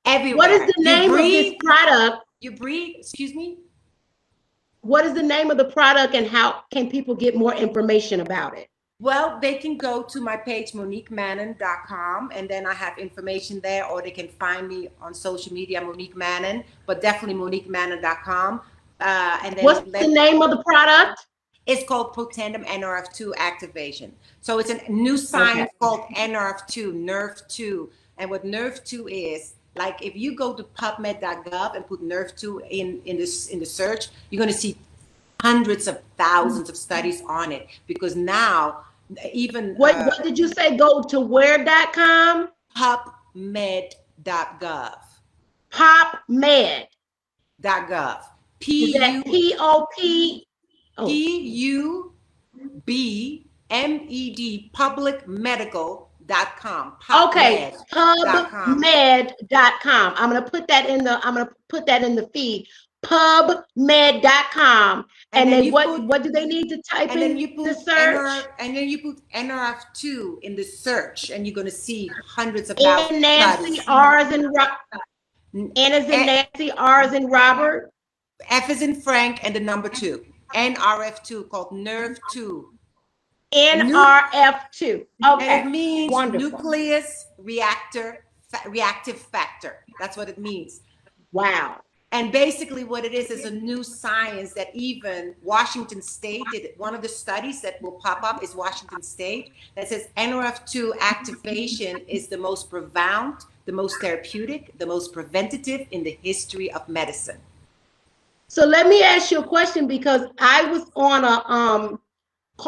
everywhere. What is the name of this product? You breathe, excuse me? What is the name of the product, and how can people get more information about it? Well, they can go to my page, MoniqueMannen.com, and then I have information there, or they can find me on social media, Monique Mannen, but definitely MoniqueMannen.com. And then what's the name of the product? It's called Potandem NRF2 activation. So it's a new science called NRF2, NERV2. And what NERV2 is, like, if you go to PubMed.gov and put NERV2 in the search, you're going to see hundreds of thousands of studies on it. Because now, even what did you say? Go to where.com? PubMed.gov. PubMed.gov. P-O-P. PUBMED, publicmedical.com. Okay, PubMed.com. I'm gonna put that in the feed. PubMed.com. And then what do they need to type in the search? And then you put NRF2 in the search, and you're gonna see hundreds of thousands. N Nancy, R as in N as in Nancy, R as in Robert, F as in Frank, and the number 2. NRF2, called NERV2. NRF2. Okay. And it means nucleus reactive factor. That's what it means. Wow. And basically what it is a new science that even Washington State did. One of the studies that will pop up is Washington State that says NRF2 activation is the most profound, the most therapeutic, the most preventative in the history of medicine. So let me ask you a question, because I was on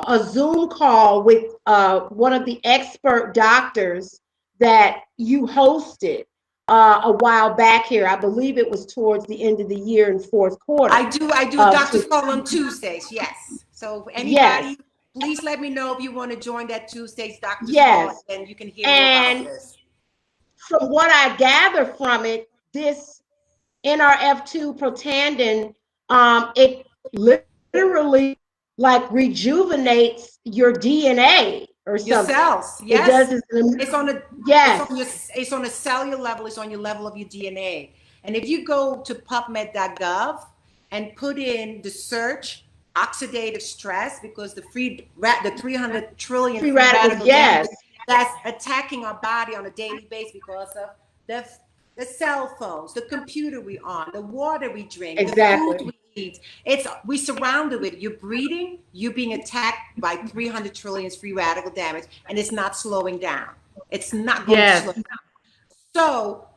a Zoom call with one of the expert doctors that you hosted a while back here. I believe it was towards the end of the year in fourth quarter. I do a doctor's call on Tuesdays, yes. So if anybody, please let me know if you want to join that Tuesday's doctor's call, and you can hear more about this. From what I gather from it, this NRF2 protandin, it literally like rejuvenates your DNA or something. Your cells, yes. It does. It's on a it's on a cellular level. It's on your level of your DNA. And if you go to PubMed.gov and put in the search oxidative stress, because the 300 trillion free radicals, that's attacking our body on a daily basis because of the cell phones, the computer we on, the water we drink, the food we eat. We surrounded with it. You're breathing, you're being attacked by 300 trillion free radical damage, and it's not slowing down. It's not going to slow down. So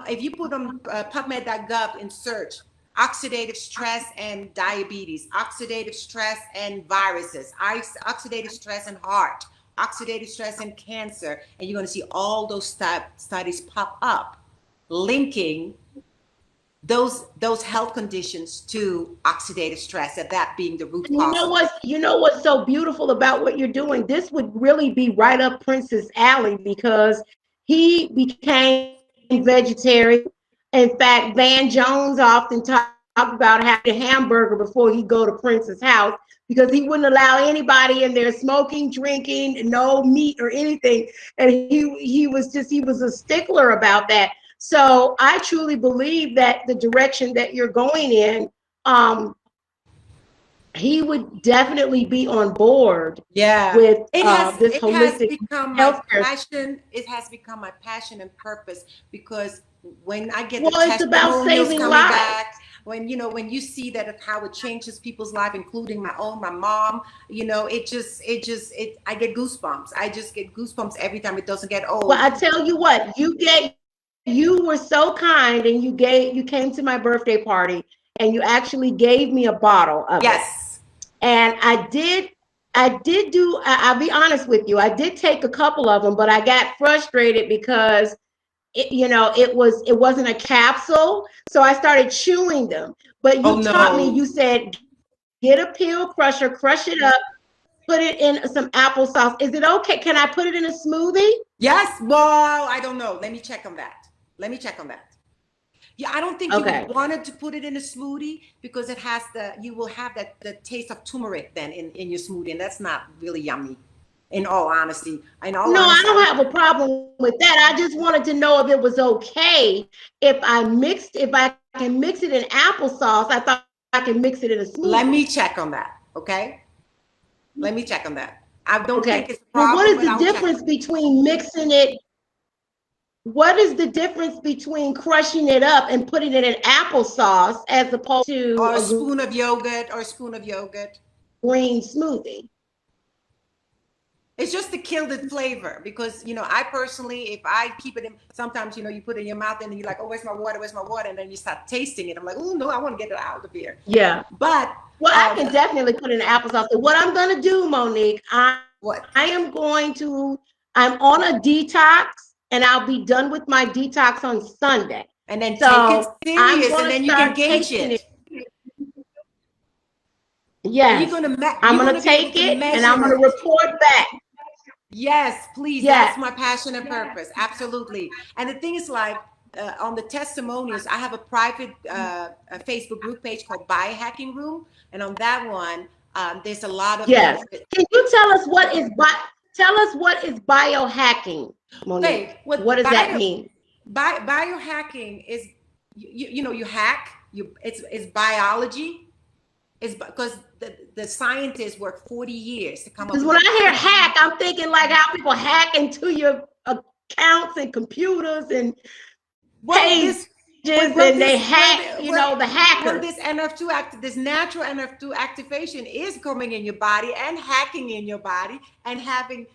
if you put on PubMed.gov and search oxidative stress and diabetes, oxidative stress and viruses, oxidative stress and heart, oxidative stress and cancer, and you're going to see all those studies pop up linking those health conditions to oxidative stress, that being the root cause. You know what's so beautiful about what you're doing? This would really be right up Prince's alley, because he became vegetarian. In fact, Van Jones often talked about having a hamburger before he go to Prince's house, because he wouldn't allow anybody in there smoking, drinking, no meat or anything. And he was a stickler about that. So I truly believe that the direction that you're going in, he would definitely be on board. With this holistic healthcare. It has become my passion and purpose, because when I get it's about saving lives. Back, when you see that how it changes people's life, including my mom, I get goosebumps. I just get goosebumps every time. It doesn't get old. Well, I tell you what, you were so kind, and you came to my birthday party, and you actually gave me a bottle of it. And I'll be honest with you, I did take a couple of them, but I got frustrated because it wasn't a capsule, so I started chewing them. But you taught me, you said, get a pill crusher, crush it up, put it in some applesauce. Is it okay? Can I put it in a smoothie? Yes. Well, I don't know. Let me check on that. Yeah, I don't think you would wanted to put it in a smoothie, because you will have the taste of turmeric then in your smoothie, and that's not really yummy. In all honesty, I don't have a problem with that. I just wanted to know if it was okay if I can mix it in applesauce. I thought I can mix it in a smoothie. Let me check on that. Okay. Let me check on that. I don't think it's a problem. Well, what is the difference between mixing it? What is the difference between crushing it up and putting it in applesauce as opposed to a spoon of yogurt or a spoon of yogurt? Green smoothie. It's just to kill the flavor, because I personally, if I keep it in, sometimes you put it in your mouth and you're like, oh, where's my water, and then you start tasting it. I'm like, oh no, I want to get it out of here. Yeah, but I can definitely put it in applesauce. So what I'm gonna do, Monique, I'm on a detox, and I'll be done with my detox on Sunday. And then take it serious, and then you can gauge it. Yes, I'm gonna take it, and I'm gonna report back. Yes, please. Yes. That's my passion and purpose. Absolutely. And the thing is, like, on the testimonials, I have a private a Facebook group page called Biohacking Room, and on that one, there's a lot of. Yes. Can you tell us what is biohacking, Monique? Okay. What does that mean? Biohacking is you hack. It's biology. It's because the scientists work 40 years to come up with. Because when I hear hack, I'm thinking like how people hack into your accounts and computers and and they hack, the hackers. This natural NF2 activation is coming in your body and hacking in your body and having.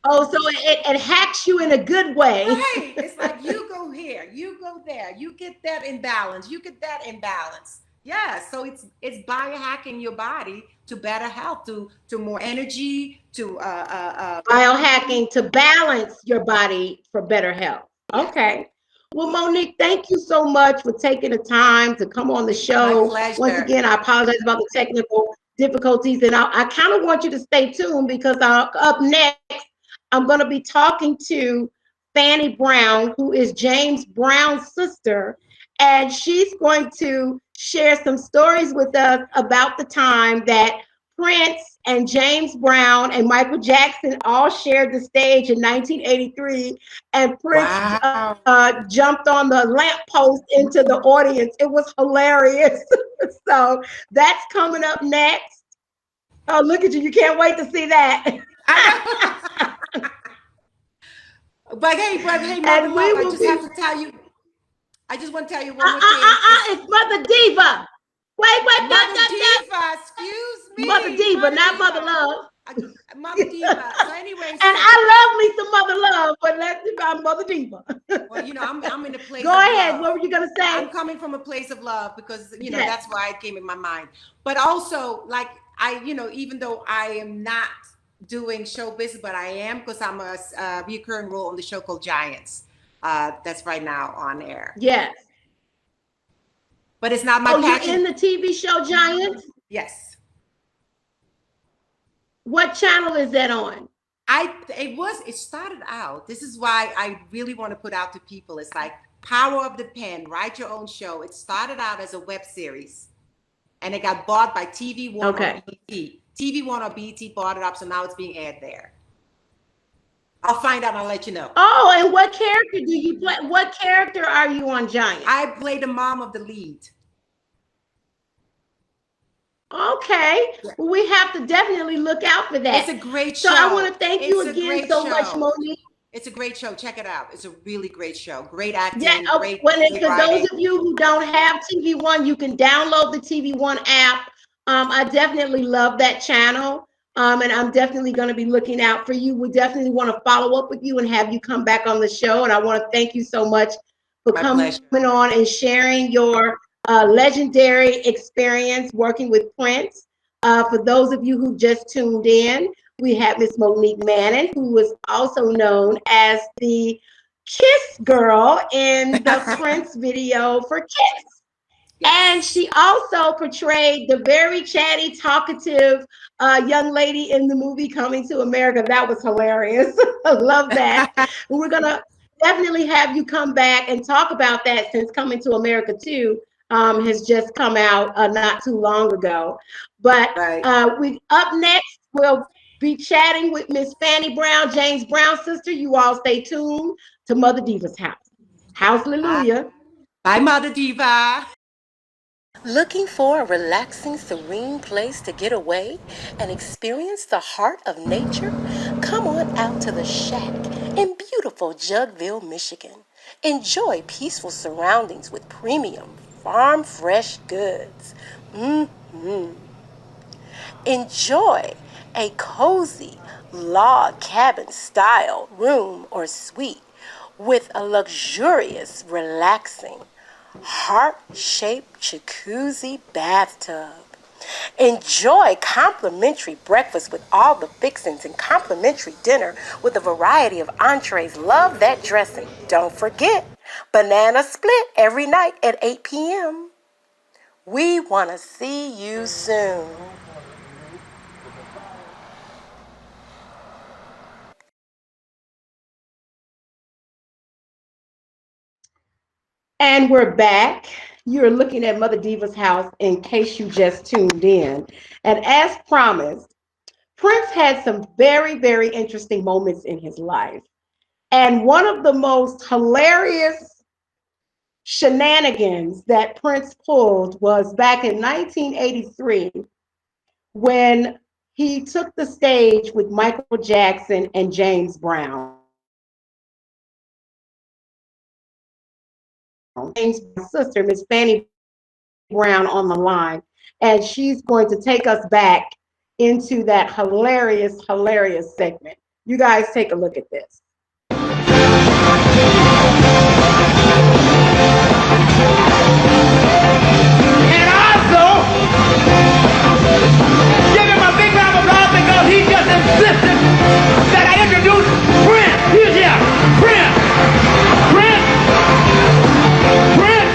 Oh, so it hacks you in a good way. Right. It's like you go here, you go there, you get that imbalance, you get that imbalance. Yeah. So it's biohacking your body to better health, to more energy, to biohacking to balance your body for better health. Okay. Well, Monique, thank you so much for taking the time to come on the show. My pleasure. Once again, I apologize about the technical difficulties, and I kind of want you to stay tuned because up next, I'm going to be talking to Fannie Brown, who is James Brown's sister, and she's going to share some stories with us about the time that Prince and James Brown and Michael Jackson all shared the stage in 1983, and Prince jumped on the lamppost into the audience. It was hilarious. So that's coming up next. Oh, look at you. You can't wait to see that. But hey, Mother Love, I just have to tell you. I just want to tell you one more thing. It's Mother Diva. Wait, Mother Diva, excuse me. Mother Diva, not Mother Love. Mother Diva. So anyway, and I love me some Mother Love, but I'm Mother Diva. Well, I'm in a place. Go ahead. What were you gonna say? I'm coming from a place of love because that's why it came in my mind. But also, like even though I am not doing show business, but I am because I'm a recurring role on the show called Giants. That's right now on air. Yes. But it's not my passion. You're in the TV show Giants? Yes. What channel is that on? It started out. This is why I really want to put out to people. It's like Power of the Pen, write your own show. It started out as a web series and it got bought by TV One or BT. TV One or BT bought it up, so now it's being aired there. I'll find out and I'll let you know. Oh, and what character do you play? What character are you on Giants? I play the mom of the lead. Okay. Well, we have to definitely look out for that. It's a great show. So I want to thank you again so much, Monique. It's a great show. Check it out. It's a really great show. Great acting. Yeah. For those of you who don't have TV One, you can download the TV One app. I definitely love that channel. And I'm definitely going to be looking out for you. We definitely want to follow up with you and have you come back on the show. And I want to thank you so much for coming on and sharing your legendary experience working with Prince. For those of you who just tuned in, we have Miss Monique Mannen, who is also known as the Kiss Girl in the Prince video for Kiss. And she also portrayed the very chatty, talkative young lady in the movie Coming to America. That was hilarious. I love that. We're going to definitely have you come back and talk about that since Coming to America 2 has just come out not too long ago. But we up next, we'll be chatting with Miss Fannie Brown, James Brown's sister. You all stay tuned to Mother Diva's house. Hallelujah. Bye, Mother Diva. Looking for a relaxing, serene place to get away and experience the heart of nature? Come on out to the Shack in beautiful Jugville, Michigan. Enjoy peaceful surroundings with premium farm fresh goods. Enjoy a cozy log cabin style room or suite with a luxurious, relaxing, heart-shaped jacuzzi bathtub. Enjoy complimentary breakfast with all the fixings and complimentary dinner with a variety of entrees. Love that dressing. Don't forget, banana split every night at 8 p.m. We want to see you soon. And we're back. You're looking at Mother Diva's house in case you just tuned in. And as promised, Prince had some very, very interesting moments in his life. And one of the most hilarious shenanigans that Prince pulled was back in 1983 when he took the stage with Michael Jackson and James Brown. James' sister, Miss Fannie Brown, on the line, and she's going to take us back into that hilarious segment. You guys take a look at this. And also, give him a big round of applause because he just insisted that I introduce Prince. He's here. Prince. Prince. Prince.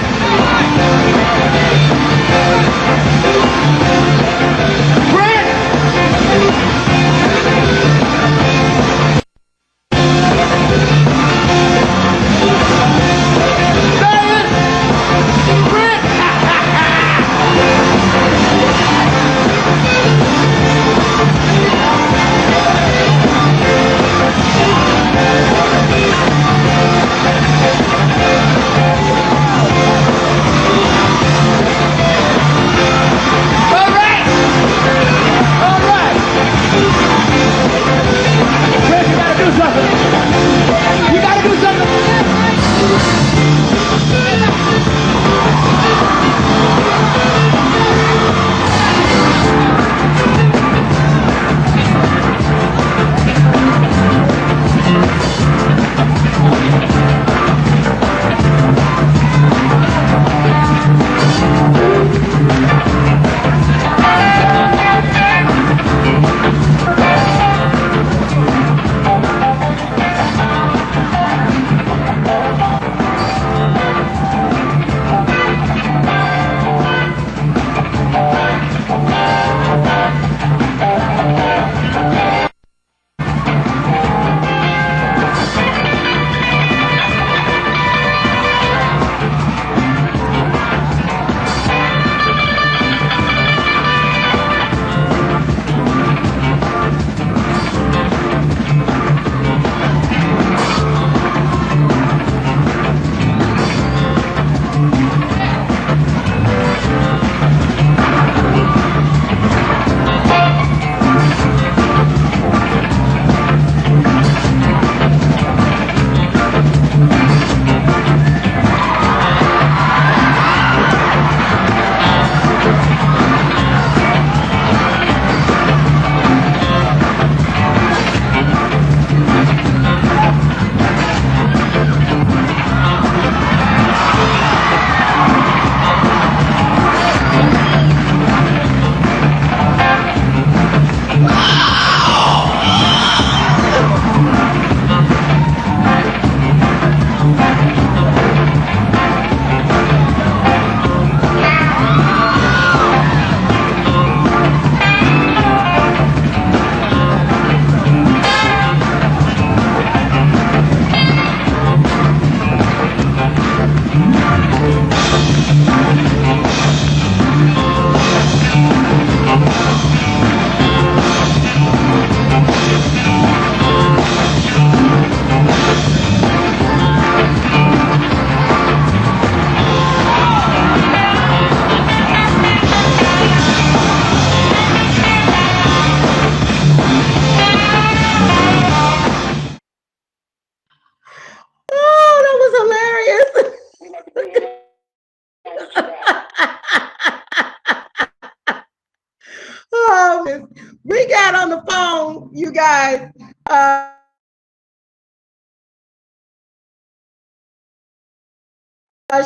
We got on the phone, you guys.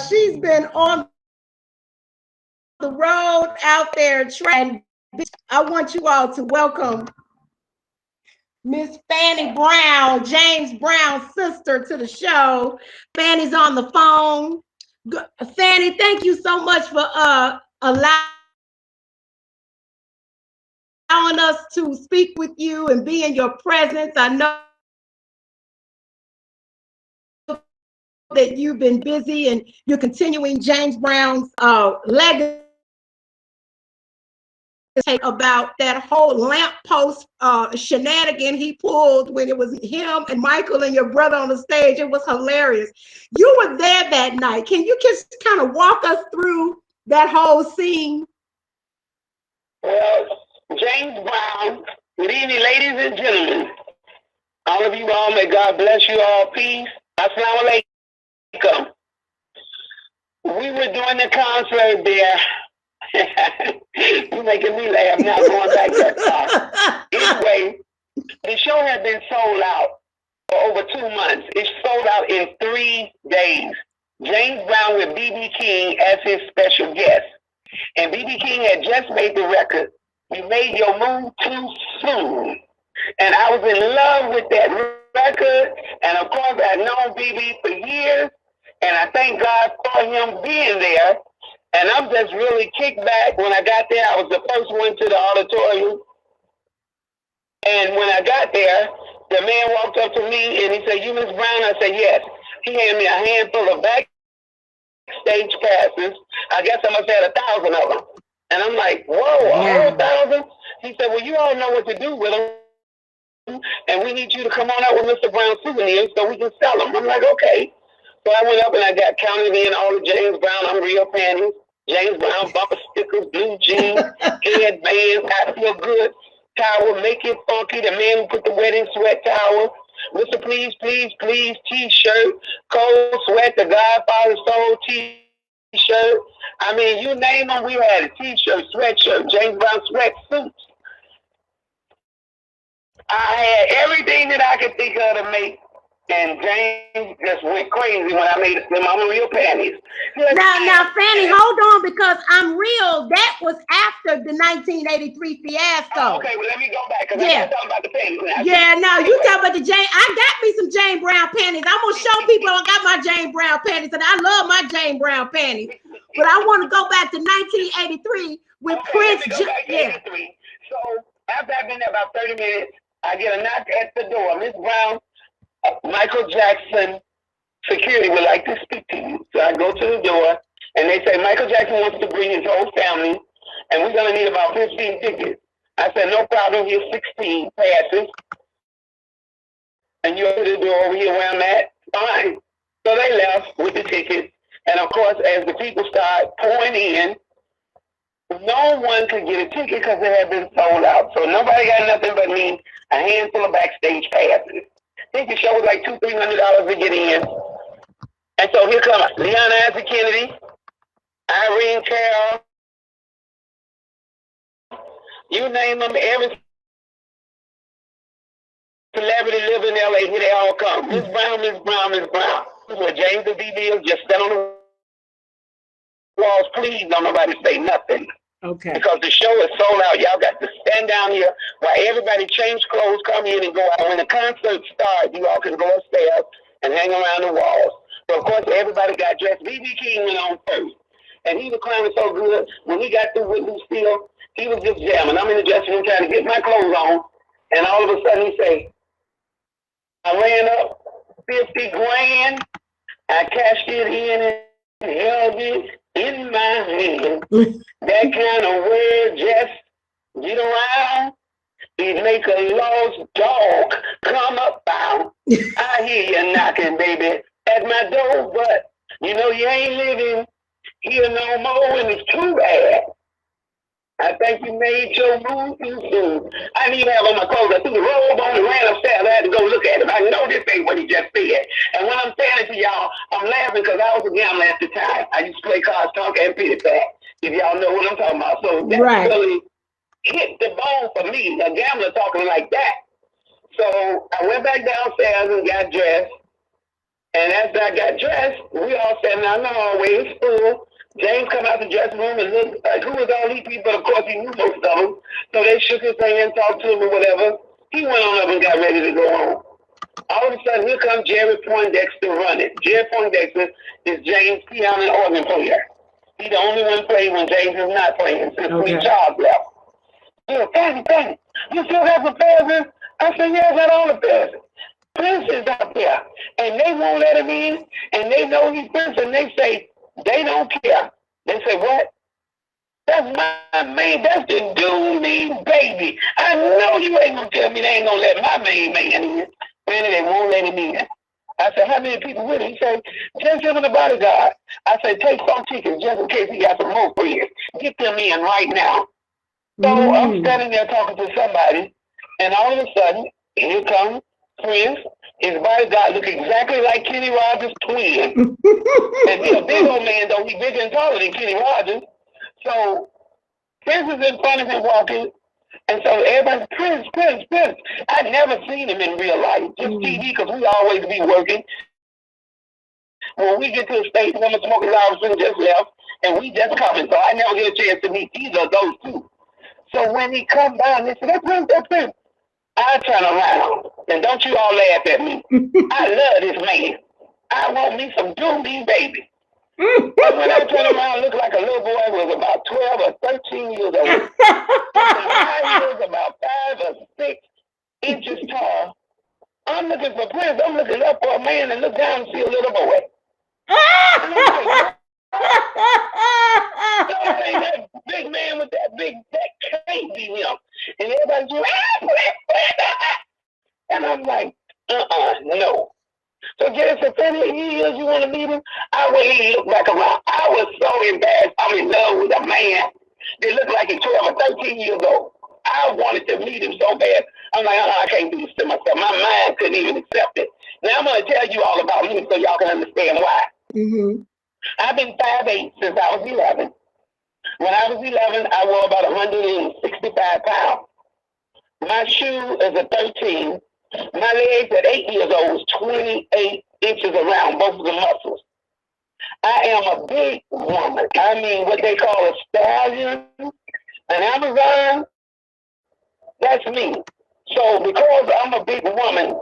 She's been on the road out there trying. I want you all to welcome Miss Fannie Brown, James Brown's sister, to the show. Fannie's on the phone. Fannie, thank you so much for allowing us to speak with you and be in your presence. I know that you've been busy and you're continuing James Brown's legacy. About that whole lamppost shenanigan he pulled when it was him and Michael and your brother on the stage. It was hilarious. You were there that night. Can you just kind of walk us through that whole scene? Well, James Brown, good evening, ladies and gentlemen. All of you all, may God bless you all. Peace. Assalamu alaikum. we were doing the concert there. You're making me laugh now, going back that far. Anyway, the show had been sold out for over 2 months. It sold out in 3 days. James Brown with B.B. King as his special guest. And B.B. King had just made the record, You Made Your Move Too Soon. And I was in love with that record. And of course, I'd known B.B. for years. And I thank God for him being there. And I'm just really kicked back. When I got there, I was the first one to the auditorium. And when I got there, the man walked up to me and he said, "You Miss Brown?" I said, "Yes." He handed me a handful of backstage passes. I guess I must have 1,000 of them. And I'm like, "Whoa, a whole 1,000?" He said, "Well, you all know what to do with them. And we need you to come on out with Mr. Brown souvenirs so we can sell them." I'm like, "Okay." So I went up and I got counted in all the James Brown Unreal panties, James Brown bumper stickers, blue jeans, headbands, I Feel Good towel, Make It Funky, the man who put the wedding sweat towel, Mr. Please, Please, Please t-shirt, Cold Sweat, the Godfather Soul t-shirt. I mean, you name them, we had a t-shirt, sweatshirt, James Brown sweatsuits. I had everything that I could think of to make. And James just went crazy when I made them Unreal panties. Now, Fannie, hold on, because Unreal, that was after the 1983 fiasco. Okay, well, let me go back, because I'm talking about the panties now. Yeah, no, you talking about the Jane. I got me some Jane Brown panties. I'm going to show people I got my Jane Brown panties, and I love my Jane Brown panties. But I want to go back to 1983 with Prince. So, after I've been there about 30 minutes, I get a knock at the door. Miss Brown, Michael Jackson security would like to speak to you. So I go to the door, and they say, Michael Jackson wants to bring his whole family, and we're going to need about 15 tickets. I said, no problem, here's 16 passes. And you open the door over here where I'm at? Fine. So they left with the tickets. And of course, as the people start pouring in, no one could get a ticket because it had been sold out. So nobody got nothing but me, a handful of backstage passes. I think the show was like $200-300 to get in. And so here comes Leon Isaac Kennedy, Irene Carroll, you name them, every celebrity living in LA, here they all come. Miss Brown, Miss Brown, Miss Brown. This is where James the DB just stand on the walls. Please don't nobody say nothing. Okay. Because the show is sold out. Y'all got to stand down here while everybody change clothes, come in and go out. When the concert starts, you all can go upstairs and hang around the walls. So, of course, everybody got dressed. B.B. King went on first. And he was climbing so good. When he got through with Lucille, he was just jamming. I'm in the dressing room trying to get my clothes on. And all of a sudden he say, I ran up 50 grand. I cashed it in and held it in my hand. That kind of word just get around. It make a lost dog come up out. I hear you knocking, baby, at my door, but you know you ain't living here no more, and it's too bad. I think you made your move too soon. I didn't even have on my clothes. I threw the robe on and ran upstairs. I had to go look at him. I know this ain't what he just said. And when I'm saying it to y'all, I'm laughing because I was a gambler at the time. I used to play cards, Tonka, and Pity Pat, if y'all know what I'm talking about. So that really hit the bone for me, a gambler talking like that. So I went back downstairs and got dressed. And after I got dressed, we all sat down in the hallway. It was full. James come out the dressing room and looked like, who was all these people? Of course, he knew most of them. So they shook his hand, talked to him or whatever. He went on up and got ready to go home. All of a sudden, here comes Jerry Poindexter running. Jerry Poindexter is James' piano and organ player. He's the only one playing when James is not playing since Lee Charles left. He said, Fannie, you still have the passes? I said, yeah, I got all the passes. Prince is out there, and they won't let him in, and they know he's Prince, and they say, they don't care. They say, what? That's my main, that's the dude mean baby. I know you ain't gonna tell me they ain't gonna let my main man in. Man, they won't let him in. I said, how many people with him? He said, just him and the bodyguard. I said, take some tickets just in case he got some more friends. Get them in right now. So I'm standing there talking to somebody, and all of a sudden, here comes Prince. His bodyguard look exactly like Kenny Rogers' twin. And he's a big old man, though. He's bigger and taller than Kenny Rogers. So Prince is in front of him walking. And so everybody's Prince. I'd never seen him in real life, just TV, because we always be working. When we get to the stage, I'm Smoking Robinson just left, and we just coming, so I never get a chance to meet either of those two. So when he come down, they say, that's Prince. I turn around, and don't you all laugh at me. I love this man. I want me some Doobie baby. But when I turn around, look like a little boy was about 12 or 13 years old. I was about 5 or 6 inches tall. I'm looking for Prince. I'm looking up for a man and look down and see a little boy. That big man with that can't be him. And everybody's going, and I'm like, no. So Jerry said, Fannie, you want to meet him? I went and looked back around. I was so embarrassed. I'm in love with a man that looked like he's 12 or 13 years old. I wanted to meet him so bad. I'm like, I can't do this to myself. My mind couldn't even accept it. Now I'm going to tell you all about me so y'all can understand why. I've been 5'8" since I was 11. When I was 11, I wore about 165 pounds. My shoe is a 13. My legs at 8 years old was 28 inches around, both of the muscles. I am a big woman. I mean, what they call a stallion, an Amazon, that's me. So because I'm a big woman,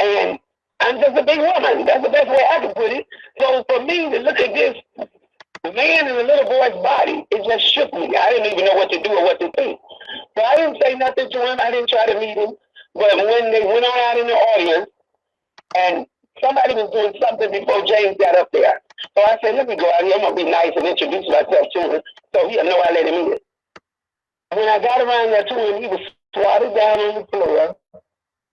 and I'm just a big woman, that's the best way I can put it. So for me to look at this man in a little boy's body, it just shook me. I didn't even know what to do or what to think. So I didn't say nothing to him. I didn't try to meet him. But when they went on out in the audience, and somebody was doing something before James got up there. So I said, let me go out here. I'm going to be nice and introduce myself to him. So he'll know I let him in. When I got around there to him, he was squatted down on the floor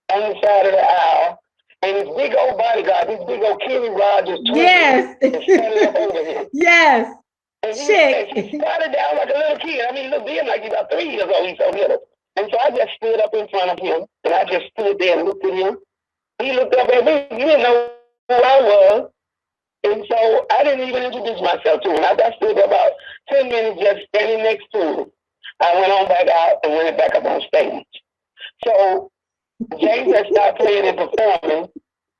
on the side of the aisle. And his big old bodyguard, this big old Kenny Rogers twin, was standing up over him. Yes. And he squatted down like a little kid. I mean, he looked then like he's about 3 years old. He's so little. And so I just stood up in front of him, and I just stood there and looked at him. He looked up at me. He didn't know who I was. And so I didn't even introduce myself to him. I stood there about 10 minutes just standing next to him. I went on back out and went back up on stage. So James had stopped playing and performing,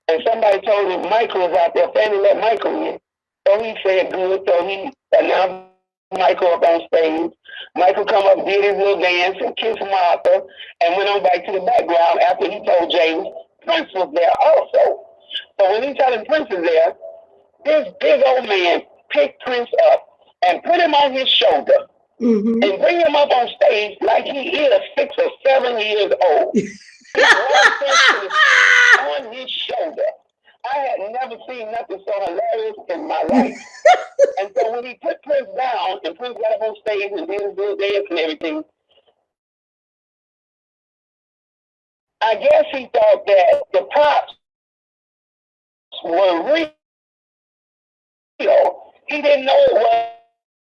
and somebody told him Michael was out there. Fannie let Michael in. So he said good. So he announced Michael up on stage. Michael come up, did his little dance and kissed Martha, and went on back to the background after he told James Prince was there also. So when he telling Prince is there, this big old man picked Prince up and put him on his shoulder and bring him up on stage like he is 6 or 7 years old. On his shoulder. I had never seen nothing so hilarious in my life. And so when he put Prince down and Prince got up on stage and did his little dance and everything, I guess he thought that the props were real. He didn't know it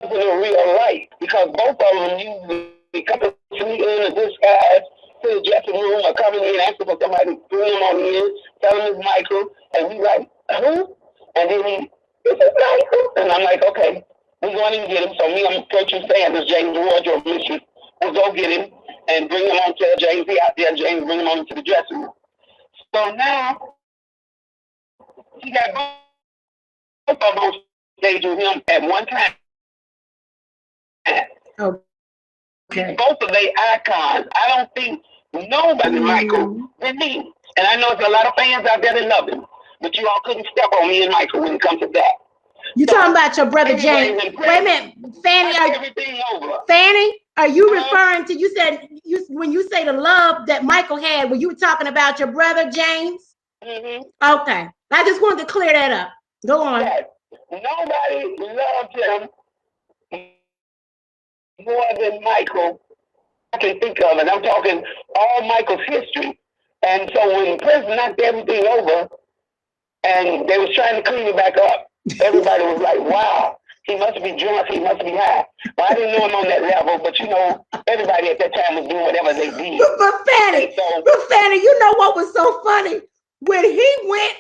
wasn't in real life because both of them usually come to me in a disguise to the dressing room or coming in asking for somebody to bring him on in, tell him it's Michael, and we like, who? And then this is Michael. And I'm like, okay, we're going to get him. So me and Gertrude Sanders, James' wardrobe mission, we'll go get him and bring him on to James. He out there, James, bring him on to the dressing room. So now, he got both of them on stage with him at one time. Okay. Both of their icons. I don't think nobody Michael than me. And I know there's a lot of fans out there that love him. But you all couldn't step on me and Michael when it comes to that. You talking about your brother James? Wait a minute, Fannie, are you referring to? You said when you say the love that Michael had, were you talking about your brother James? Okay, I just wanted to clear that up. Go on. Nobody loved him more than Michael. I can think of, and I'm talking all Michael's history. And so when Prince knocked everything over, and they was trying to clean it back up, everybody was like, wow, he must be drunk, he must be high. Well, I didn't know him on that level, but you know, everybody at that time was doing whatever they did. But Fannie, you know what was so funny? When he went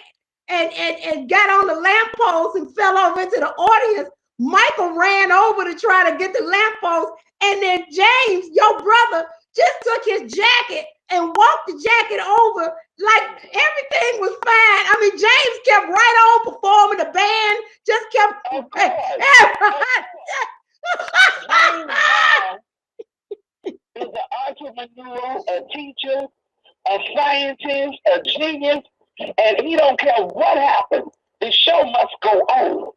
and got on the lamppost and fell over into the audience. Michael ran over to try to get the lamppost, and then James, your brother, just took his jacket and walked the jacket over like everything was fine. I mean, James kept right on performing. The band just kept. James Brown is an entrepreneur, a teacher, a scientist, a genius, and he don't care what happens. The show must go on.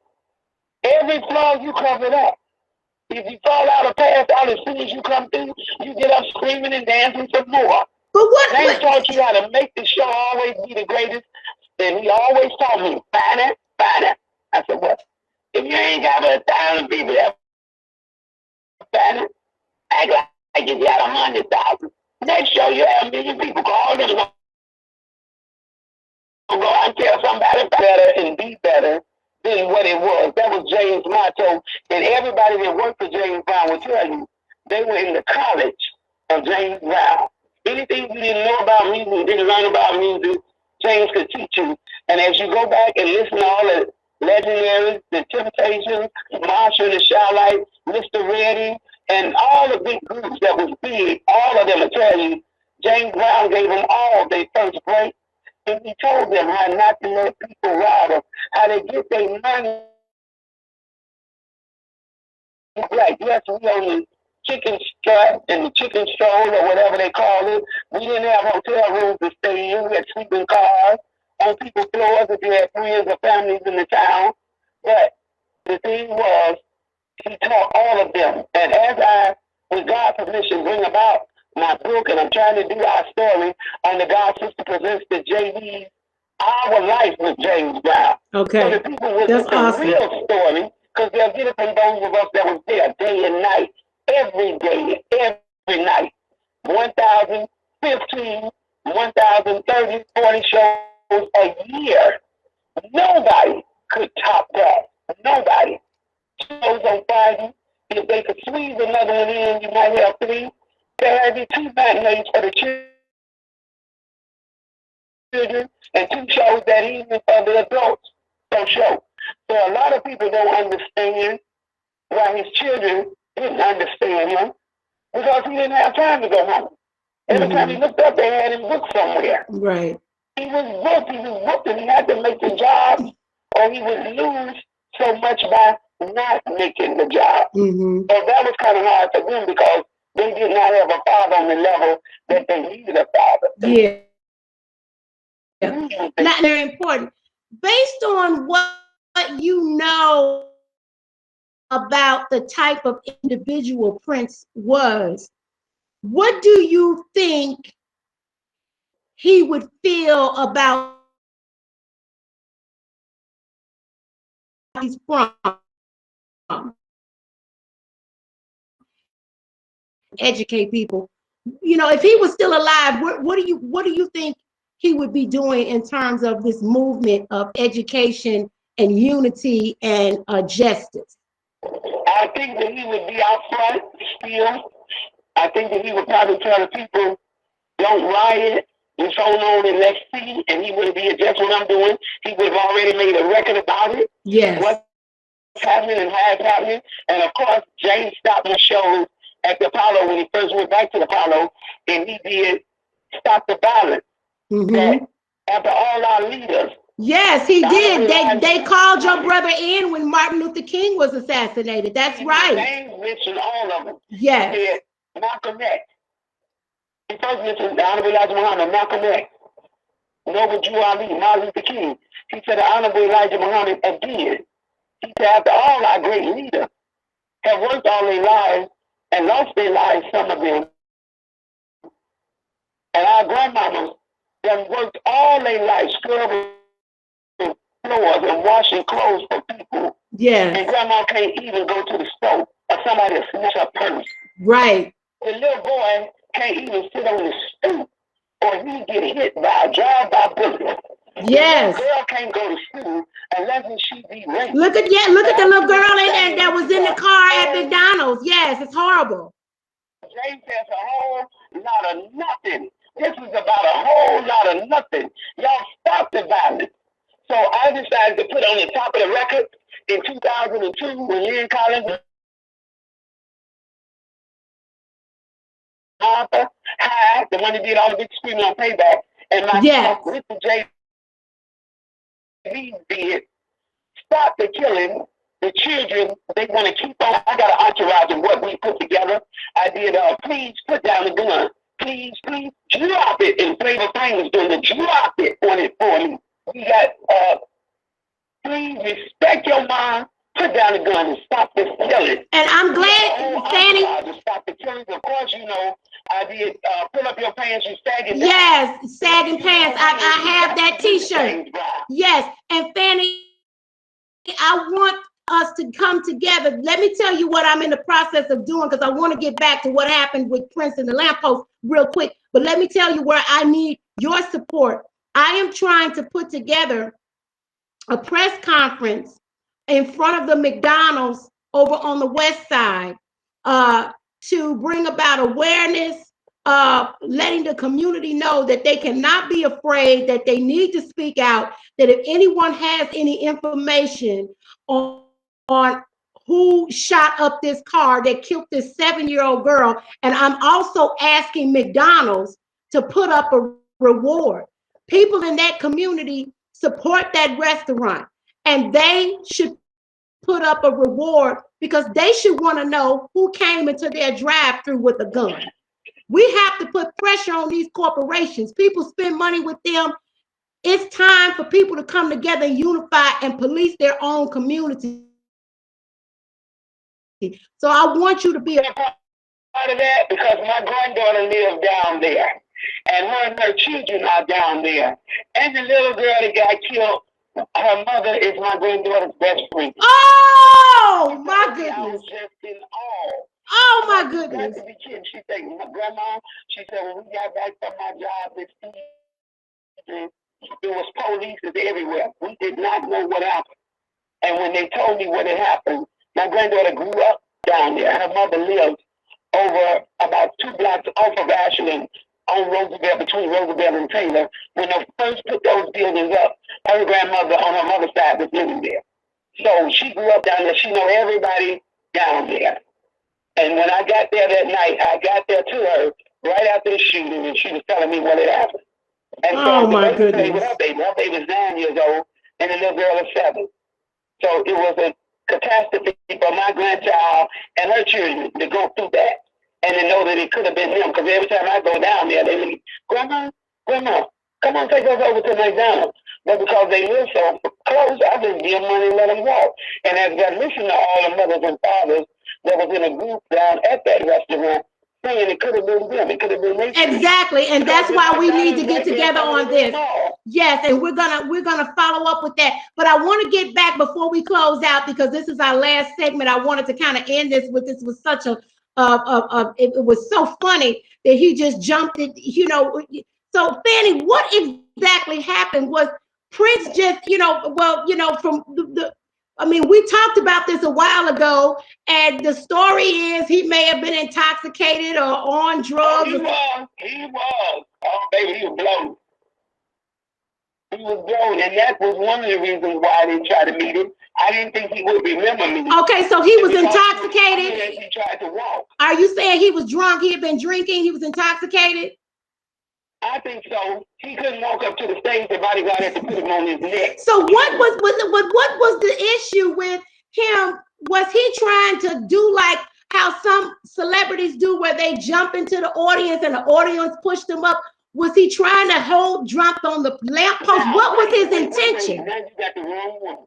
Every flaw you cover it up. If you fall out or pass out as soon as you come through, you get up screaming and dancing some more. But what? James taught you how to make the show always be the greatest, and he always taught me, find it. I said, what? If you ain't got a 1,000 people that find it, act like you got 100,000. Next show you have a million people call them. Go out and tell somebody better and be better than what it was. That was James' motto. And everybody that worked for James Brown will tell you they were in the college of James Brown. Anything you didn't know about music, didn't learn about music, James could teach you. And as you go back and listen to all the legendaries, the Temptations, Marshall, the Showlight, Mr. Reddy, and all the big groups that was big, all of them will tell you James Brown gave them all their first break. And he told them how not to let people rob them, how to get their money. Like, yes, we on the chicken strut and the chicken stroll or whatever they call it. We didn't have hotel rooms to stay in. We had sleeping cars on people's floors if you had friends or families in the town. But the thing was, he taught all of them. And as I, with God's permission, bring about my book, and I'm trying to do our story on the God Sister Presents the JV's Our Life with James Brown. Okay. So the people will get the real story, because they'll get it from those of us that was there day and night, every day, every night. 1,015, 1,030, 40 shows a year. Nobody could top that. Nobody. Shows on Friday. If they could squeeze another one in, you might have 3. There had to be 2 matinees for the children and 2 shows that evening for the adults per show. So a lot of people don't understand why his children didn't understand him, because he didn't have time to go home. Every time he looked up, they had him booked somewhere. Right. He was booked, and he had to make the job, or he would lose so much by not making the job. So that was kind of hard for them, because they did not have a father on the level that they needed a father. Yeah. Not very important. Based on what you know about the type of individual Prince was, what do you think he would feel about he's from? Educate people. You know, if he was still alive, what do you think he would be doing in terms of this movement of education and unity and justice? I think that he would be out front still. I think that he would probably tell the people, don't riot, just hold on and let's see. And he wouldn't be just what I'm doing. He would have already made a record about it. Yes. What's happening and how it's happening. And of course, James stopped the show at the Apollo when he first went back to the Apollo, and he did Stop the Violence. That after all our leaders. Yes, he did. They called your brother in when Martin Luther King was assassinated. That's right. James mentioned all of them. Yes. He said Malcolm X. He first mentioned the Honorable Elijah Muhammad, Malcolm X, Noble Drew Ali, Martin Luther King. He said the Honorable Elijah Muhammad again. He said after all our great leaders have worked all their lives and lost their lives, some of them, and our grandmamas that worked all their lives scrubbing floors and washing clothes for people. Yes. And grandma can't even go to the store, or somebody will snatch her purse. Right. The little boy can't even sit on the stoop, or he get hit by a drive-by bullet. Yes. The girl can't go to school unless she be raped. Look at the little girl that was in the car at McDonald's. Yes, it's horrible. James says a whole lot of nothing. This is about a whole lot of nothing. Y'all stop the violence. So I decided to put on the top of the record in 2002 when Lynn Collins Arthur Hyde, the one that did all the big screaming on Payback, and myself with the JV did stop the killing. The children, they want to keep on. I got an entourage of what we put together. I did, please put down the gun. Please drop it. And Flavor Flav was doing the drop it on it for me. We got, please respect your mom. Put down the gun and stop this killing. And I'm glad, Fannie. To stop the killing. Of course, you know, I did pull up your pants, you sagging. Yes, sagging pants. I have that T-shirt. Yes, and Fannie, I want us to come together. Let me tell you what I'm in the process of doing, because I want to get back to what happened with Prince and the lamppost real quick. But let me tell you where I need your support. I am trying to put together a press conference in front of the McDonald's over on the west side to bring about awareness, letting the community know that they cannot be afraid, that they need to speak out, that if anyone has any information on who shot up this car that killed this 7-year-old girl. And I'm also asking McDonald's to put up a reward. People in that community support that restaurant, and they should put up a reward because they should want to know who came into their drive-through with a gun. We have to put pressure on these corporations. People spend money with them. It's time for people to come together and unify and police their own community. So I want you to be a part of that, because my granddaughter lives down there, and her and her children are down there. And the little girl that got killed, her mother is my granddaughter's best friend. Oh my goodness! I was just in awe. Oh my goodness! She said, my grandma, she said, when we got back from my job this evening, there was police everywhere. We did not know what happened. And when they told me what had happened, my granddaughter grew up down there. Her mother lived over about 2 blocks off of Ashland on Roosevelt, between Roosevelt and Taylor. When they first put those buildings up, her grandmother on her mother's side was living there. So she grew up down there. She know everybody down there. And when I got there that night, I got there to her right after the shooting, and she was telling me what had happened. And so my goodness. Her baby was 9 years old, and the little girl is 7. So it was a catastrophe for my grandchild and her children to go through that, and to know that it could have been them. Because every time I go down there, they leave, Grandma, come on, take us over to McDonald's. But because they live so close, I just give money and let them walk. And as I listened to all the mothers and fathers that was in a group down at that restaurant, saying it could have been them, it could have been me. Exactly, and that's why we need to get together on this. Yes, and we're gonna follow up with that. But I want to get back before we close out, because this is our last segment. I wanted to kind of end this with, this was such a it was so funny that he just jumped it, you know. So Fannie, what exactly happened? Was Prince just, from I mean, we talked about this a while ago, and the story is he may have been intoxicated or on drugs. He was. Oh, baby, he was blown. He was blown, and that was one of the reasons why I didn't try to meet him. I didn't think he would remember me. Okay, so he was intoxicated. He tried to walk. Are you saying he was drunk? He had been drinking. He was intoxicated. I think so. He couldn't walk up to the stage. The bodyguard had to put him on his neck. So what was the issue with him? Was he trying to do like how some celebrities do, where they jump into the audience and the audience push them up? Was he trying to hold drunk on the lamppost? What was his intention? Now you got the wrong one.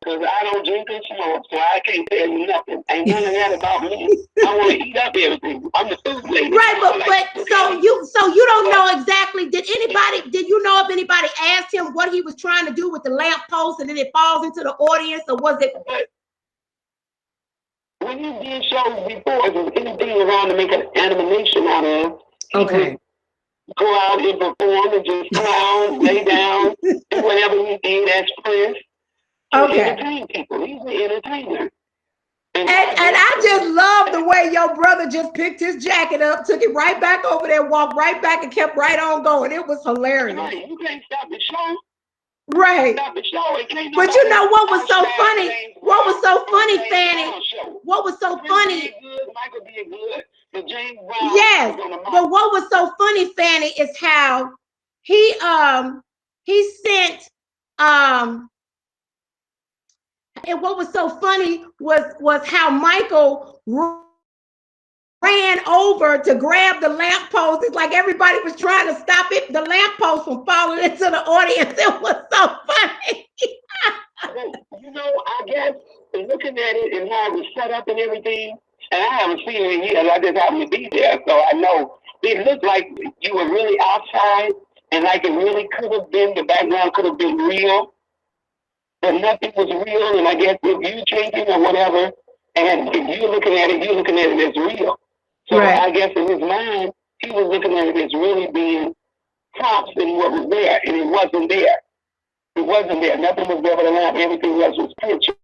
Because I don't drink and smoke, so I can't tell you nothing. Ain't none of that about me. I want to eat up everything. I'm the food lady. Right, but so you don't know exactly. Did you know if anybody asked him what he was trying to do with the lamppost, and then it falls into the audience, or was it? But when you did shows before, if there's anything around to make an animation out of, okay, go out and perform and just clown, lay down, do whatever he did as Prince. Okay. Entertain people. He's an entertainer. And I just love the way your brother just picked his jacket up, took it right back over there, walked right back, and kept right on going. It was hilarious. Right. You can't stop the show. Right. But you know what was so funny? What was so funny, Fannie? What was so funny? Michael did good. But James Brown. Yes. But what was so funny, Fannie, is how he sent and what was so funny was how Michael ran over to grab the lamppost. It's like everybody was trying to stop it, the lamppost from falling into the audience. It was so funny. You know, I guess looking at it and how it was set up and everything, and I haven't seen it in years. I just happened to be there, so I know it looked like you were really outside, and like it really could have been, the background could have been real, but nothing was real. And I guess if you changing or whatever, and if you're looking at it as real. So right. I guess in his mind, he was looking at it as really being props and what was there, and it wasn't there. It wasn't there. Nothing was there but a lamp. Everything else was pictures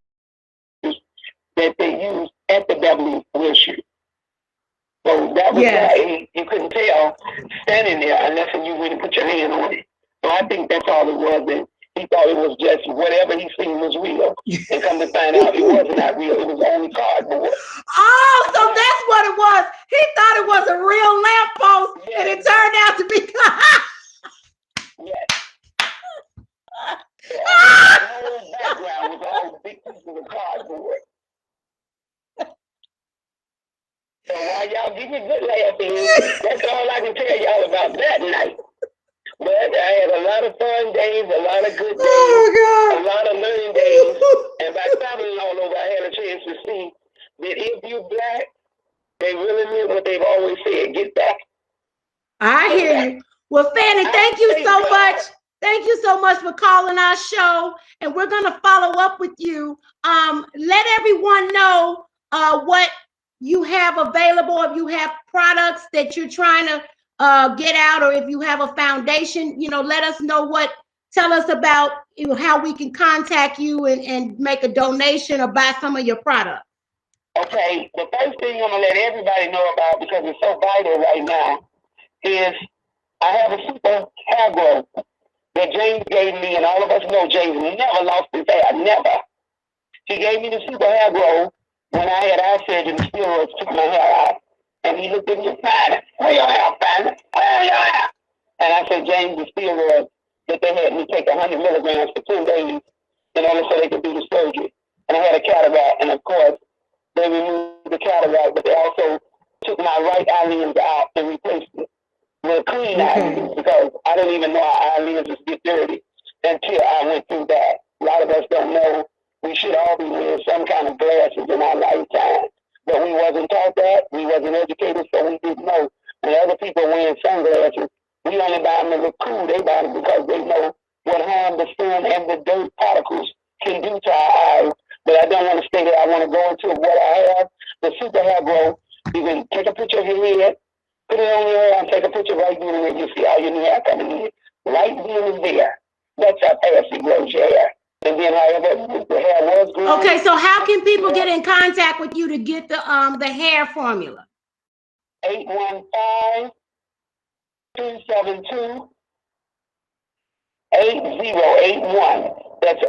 that they used at the Beverly Hills shoot. So that was why you couldn't tell standing there unless you went and put your hand on it. So I think that's all it was. And he thought it was just whatever he seen was real. And come to find out it was not real. It was only cardboard. Oh, so that's what it was. He thought it was a real lamppost, and it turned out to be. Yes. The whole background was all big pieces of cardboard. So while y'all give me good laughing, that's all I can tell y'all about that night. But I had a lot of fun days, a lot of good days, a lot of learning days. And by traveling all over, I had a chance to see that if you black, they really mean what they've always said, get back. I hear you. Well, Fannie, thank you so much. Thank you so much for calling our show. And we're going to follow up with you. Let everyone know what you have available, if you have products that you're trying to get out, or if you have a foundation, let us know tell us about how we can contact you and make a donation or buy some of your products. Okay, the first thing I'm going to let everybody know about, because it's so vital right now, is I have a super hair growth that James gave me, and all of us know James never lost his hair, never. He gave me the super hair growth when I had eye surgery and steroids took my hair out. And he looked at me and said, "Where your hair, Fannie? Where your hair?" And I said, James, the steroids that they had me take 100 milligrams for 10 days in order so they could do the surgery. And I had a cataract, and of course, they removed the cataract, but they also took my right eyelids out and replaced it with clean eyelids, because I didn't even know our eyelids was get dirty until I went through that. A lot of us don't know we should all be wearing some kind of glasses in our lifetime. But we wasn't taught that. We wasn't educated, so we didn't know. When other people wearing sunglasses, we only buy them to look cool. They buy them because they know what harm the sun and the dirt particles can do to our eyes. But I don't want to stay there. I want to go into what I have. The super hair growth. You can take a picture of your head, put it on your hair, and take a picture right then and there. You see all your new hair coming in. Right then and there. That's how fast it grows your hair. And then however the hair was growing. Okay, so how can people get in contact with you to get the hair formula? 815-272-8081. That's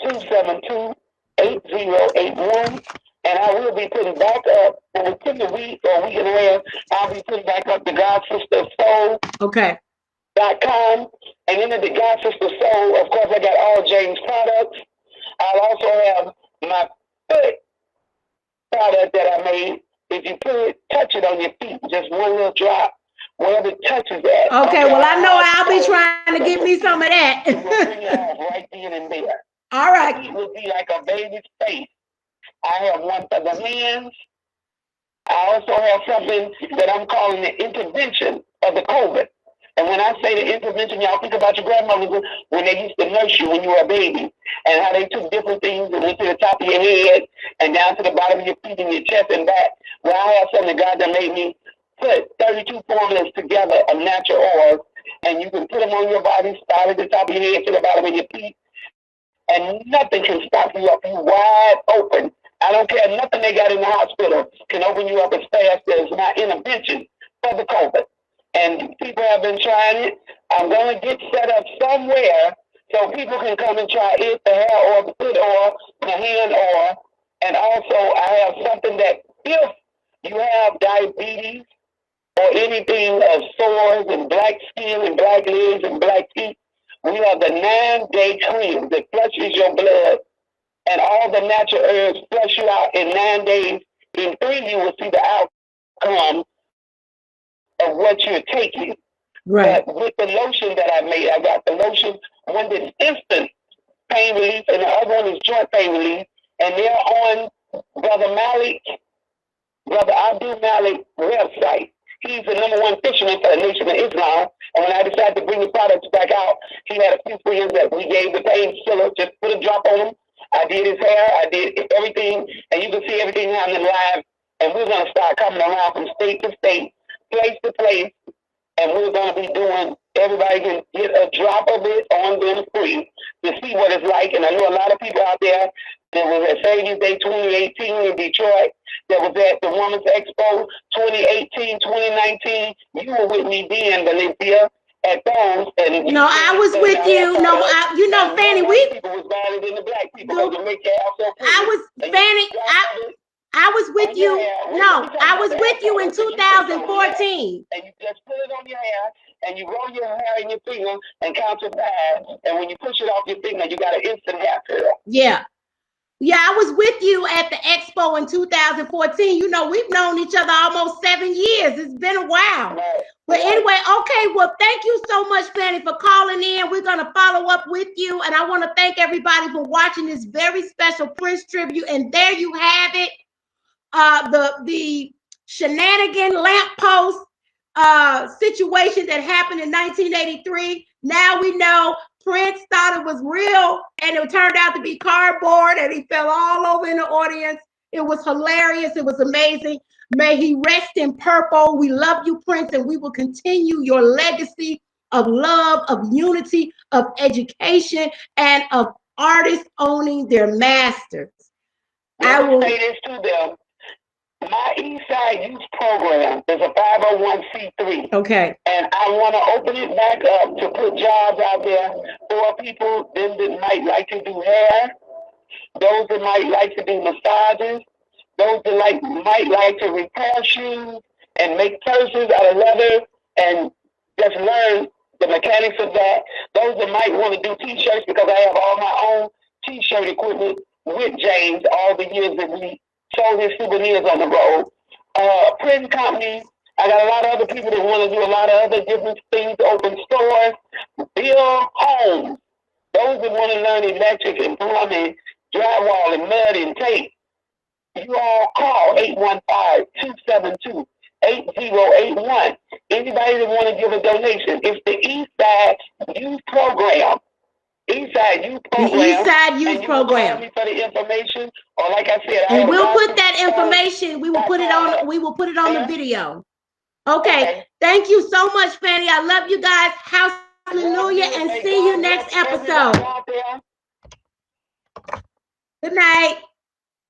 815-272-8081. And I will be putting back up, within a week or week and a half, I'll be putting back up the God Sister Soul. Okay. .com, and then at the God Sister Soul, of course, I got all James products. I'll also have my foot product that I made. If you touch it on your feet, just one little drop, wherever it touches that. Okay, well, I know I'll be trying to get me some of that. It will bring it off right then and there. All right. It will be like a baby's face. I have one for the hands. I also have something that I'm calling the intervention of the COVID. And when I say the intervention, y'all think about your grandmothers when they used to nurse you when you were a baby, and how they took different things and went to the top of your head and down to the bottom of your feet and your chest and back. Well, I have something God that made me put 32 formulas together of natural oils, and you can put them on your body, start at the top of your head to the bottom of your feet, and nothing can stop you up. You wide open. I don't care, nothing they got in the hospital can open you up as fast as my intervention for the COVID. and people have been trying it. I'm going to get set up somewhere so people can come and try it, the hair oil, the foot oil, the hand oil. And also, I have something that if you have diabetes or anything of sores and black skin and black legs and black feet, we have the 9-day cream that flushes your blood, and all the natural herbs flush you out in 9 days. In 3, you will see the outcome of what you're taking. Right. But with the lotion that I made, I got the lotion, one that's instant pain relief, and the other one is joint pain relief. And they're on Brother Abdul Malik website. He's the #1 fisherman for the Nation of Islam. And when I decided to bring the products back out, he had a few friends that we gave the painkiller, just put a drop on him. I did his hair, I did everything, and you can see everything happening live. And we're going to start coming around from state to state, place to place, and we're going to be doing, everybody can get a drop of it on them free to see what it's like. And I know a lot of people out there that was at Savings Day 2018 in Detroit, that was at the Women's Expo 2018, 2019. You were with me then, Valencia, at those. And no, I was with you. No, you know, Fannie, people was better than the black people to make your house so pretty. I was, Fannie, I was with you. No, I was with you in 2014. And you just put it on your hair, and you roll your hair in your finger and count to 5. And when you push it off your finger, you got an instant hair curl. Yeah. Yeah, I was with you at the expo in 2014. You know, we've known each other almost 7 years. It's been a while. Right. But anyway, okay, well, thank you so much, Fannie, for calling in. We're going to follow up with you. And I want to thank everybody for watching this very special Prince tribute. And there you have it. The shenanigan lamppost situation that happened in 1983. Now we know Prince thought it was real, and it turned out to be cardboard, and he fell all over in the audience. It was hilarious. It was amazing. May he rest in purple. We love you, Prince, and we will continue your legacy of love, of unity, of education, and of artists owning their masters. I will say this to them. My Eastside Youth Program is a 501c3. Okay. And I want to open it back up to put jobs out there for people them that might like to do hair, those that might like to do massages, those that might like to repair shoes and make purses out of leather and just learn the mechanics of that. Those that might want to do t-shirts, because I have all my own t-shirt equipment with James all the years that we sold his souvenirs on the road. Print companies. I got a lot of other people that want to do a lot of other different things, open stores, build homes. Those that want to learn electric and plumbing, drywall and mud and tape. You all call 815-272-8081. Anybody that want to give a donation. It's the Eastside Youth Program. Eastside Youth Program. The Eastside Youth Program. Call me for the information, or like I said, and we'll put that information. We will put it on. We will put it on the video. Okay. Thank you so much, Fannie. I love you guys. Hallelujah, and see you next episode. Good night.